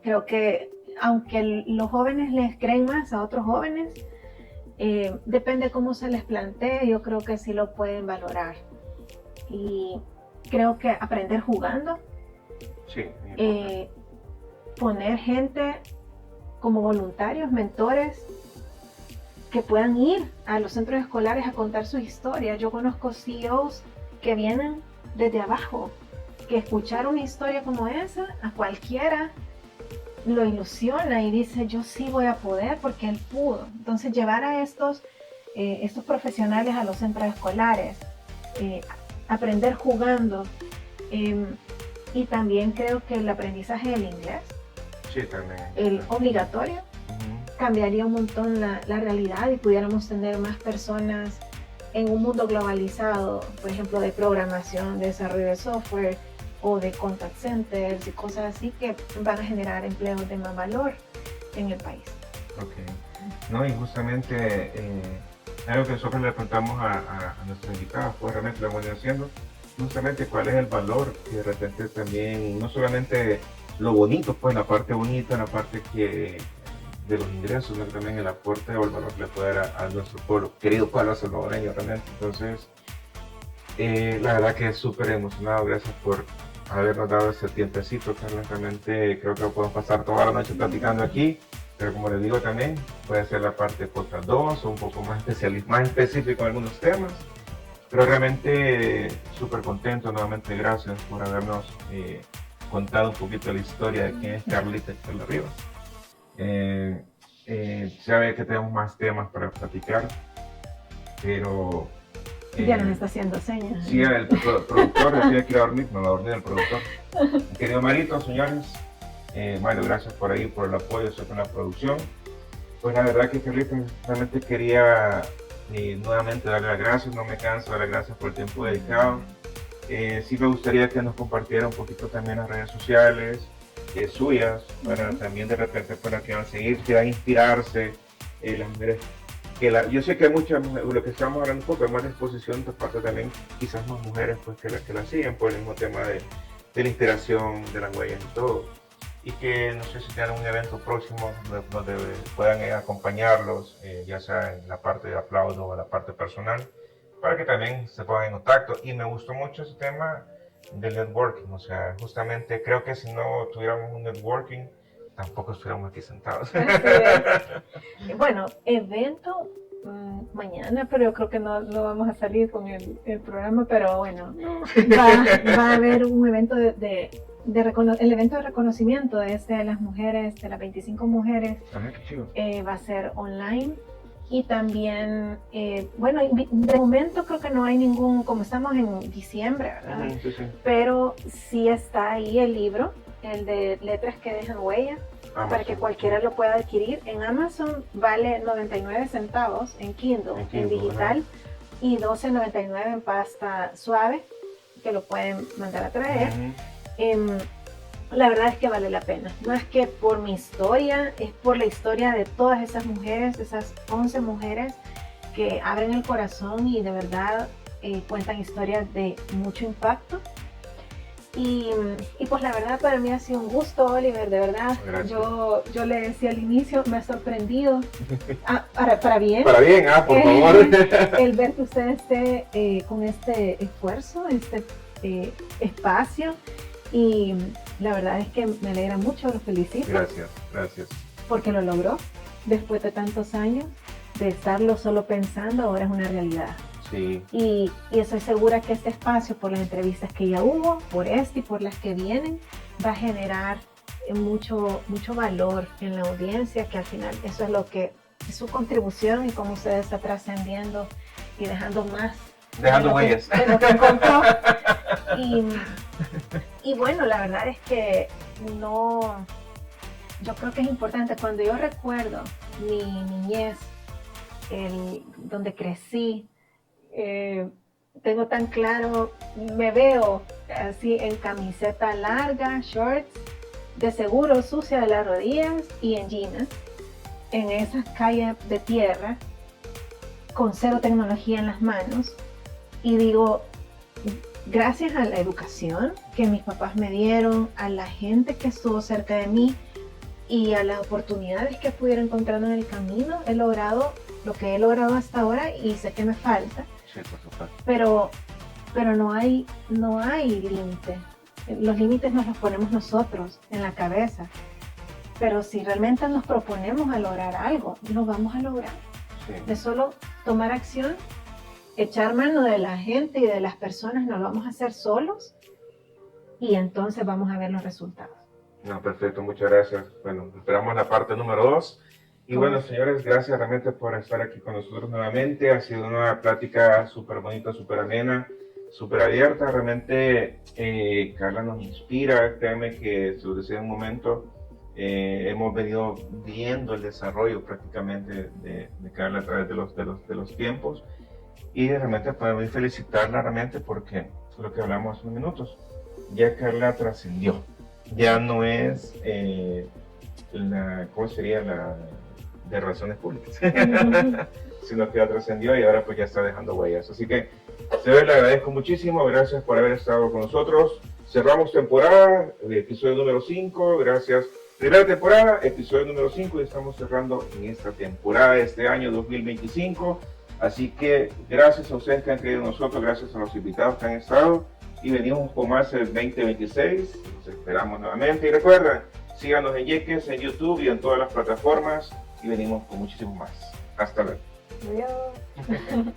Creo que aunque los jóvenes les creen más a otros jóvenes, depende cómo se les plantee, yo creo que sí lo pueden valorar. Y creo que aprender jugando, Sí, poner gente como voluntarios, mentores, que puedan ir a los centros escolares a contar sus historias. Yo conozco CEOs que vienen desde abajo, que escuchar una historia como esa a cualquiera lo ilusiona y dice, yo sí voy a poder porque él pudo. Entonces llevar a estos profesionales a los centros escolares, aprender jugando, y también creo que el aprendizaje del inglés, sí, también. el obligatorio, cambiaría un montón la realidad y pudiéramos tener más personas en un mundo globalizado, por ejemplo, de programación, de desarrollo de software, o de contact centers y cosas así que van a generar empleos de más valor en el país. Ok. No, y justamente algo que nosotros le preguntamos a nuestros invitados, pues realmente lo hemos ido haciendo, justamente cuál es el valor y de repente también, no solamente lo bonito, pues la parte bonita, la parte que de los ingresos, sino también el aporte o el valor que le puede dar a nuestro pueblo, querido pueblo salvadoreño realmente. Entonces, la verdad que es súper emocionado, gracias por habernos dado ese tiempecito, Carla. Realmente creo que podemos pasar toda la noche platicando aquí, pero como les digo también, puede ser la parte podcast 2 o un poco más específico en algunos temas, pero realmente súper contento, nuevamente gracias por habernos contado un poquito la historia de quién es Carlita Rivas. Sabe que tenemos más temas para platicar, pero ya nos está haciendo señas. Sí, el productor decía que iba a dormir, no va a dormir el productor. Querido Marito, señores, Mario, gracias por ahí, por el apoyo en la producción. Pues la verdad que Carlita, realmente quería nuevamente darle las gracias, no me canso de dar las gracias por el tiempo dedicado. Sí me gustaría que nos compartiera un poquito también las redes sociales suyas, para también de repente para que van a seguir, quieran inspirarse, las mujeres. Yo sé que hay muchas mujeres, lo que estamos hablando un poco, hay más exposición de parte también, quizás más mujeres pues, que la siguen por el mismo tema de la inspiración, de las huellas y todo. Y que no sé si tienen un evento próximo donde puedan acompañarlos, ya sea en la parte de aplauso o en la parte personal, para que también se pongan en contacto. Y me gustó mucho ese tema del networking, o sea, justamente creo que si no tuviéramos un networking, tampoco estuviéramos aquí sentados. Bueno, evento mañana, pero yo creo que no vamos a salir con el programa, pero bueno, va a haber un evento el evento de reconocimiento de las mujeres, de las 25 mujeres, va a ser online. Y también, bueno, de momento creo que no hay ningún, como estamos en diciembre, ¿verdad? Sí, sí. Pero sí está ahí el libro, el de Letras que dejan huella, para que cualquiera lo pueda adquirir. En Amazon vale 99 centavos en Kindle, en digital, y $12.99 en pasta suave, que lo pueden mandar a traer. La verdad es que vale la pena, no es que por mi historia, es por la historia de todas esas mujeres, esas 11 mujeres que abren el corazón y de verdad cuentan historias de mucho impacto. Y pues la verdad para mí ha sido un gusto, Oliver, de verdad. Yo le decía al inicio, me ha sorprendido, para bien. Para bien, por favor. El ver que usted esté con este esfuerzo, este espacio. Y la verdad es que me alegra mucho, lo felicito. Gracias. Porque lo logró después de tantos años de estarlo solo pensando, ahora es una realidad. Sí. Y estoy segura que este espacio, por las entrevistas que ya hubo, por y por las que vienen, va a generar mucho valor en la audiencia, que al final eso es lo que es su contribución y cómo usted está trascendiendo y dejando más. Dejando huellas. De lo que encontró. Y bueno, la verdad es que yo creo que es importante. Cuando yo recuerdo mi niñez, donde crecí, tengo tan claro, me veo así en camiseta larga, shorts, de seguro sucia de las rodillas y en jeans, en esas calles de tierra, con cero tecnología en las manos. Y digo, gracias a la educación que mis papás me dieron, a la gente que estuvo cerca de mí y a las oportunidades que pudiera encontrar en el camino, he logrado lo que he logrado hasta ahora y sé que me falta. Sí, por supuesto. Pero no hay límite. Los límites nos los ponemos nosotros en la cabeza. Pero si realmente nos proponemos a lograr algo, lo vamos a lograr. Sí. De solo tomar acción, echar mano de la gente y de las personas, no lo vamos a hacer solos y entonces vamos a ver los resultados. No, perfecto, muchas gracias. Bueno, esperamos la parte número 2. Y bueno, señores, gracias realmente por estar aquí con nosotros nuevamente. Ha sido una plática súper bonita, súper amena, súper abierta. Realmente Carla nos inspira. Créanme que, se lo decía en un momento, hemos venido viendo el desarrollo prácticamente de Carla a través de los tiempos. Y realmente podemos felicitarla realmente porque es lo que hablamos hace unos minutos. Ya Carla trascendió. Ya no es ¿cómo sería? La de relaciones públicas, sino que ya trascendió y ahora pues ya está dejando huellas. Así que le agradezco muchísimo, gracias por haber estado con nosotros. Cerramos temporada, episodio número 5, gracias. Primera temporada, episodio número 5 y estamos cerrando en esta temporada de este año 2025. Así que gracias a ustedes que han creído en nosotros, gracias a los invitados que han estado y venimos con más el 2026. Los esperamos nuevamente y recuerden, síganos en Yeques, en YouTube y en todas las plataformas y venimos con muchísimo más. Hasta luego. Adiós.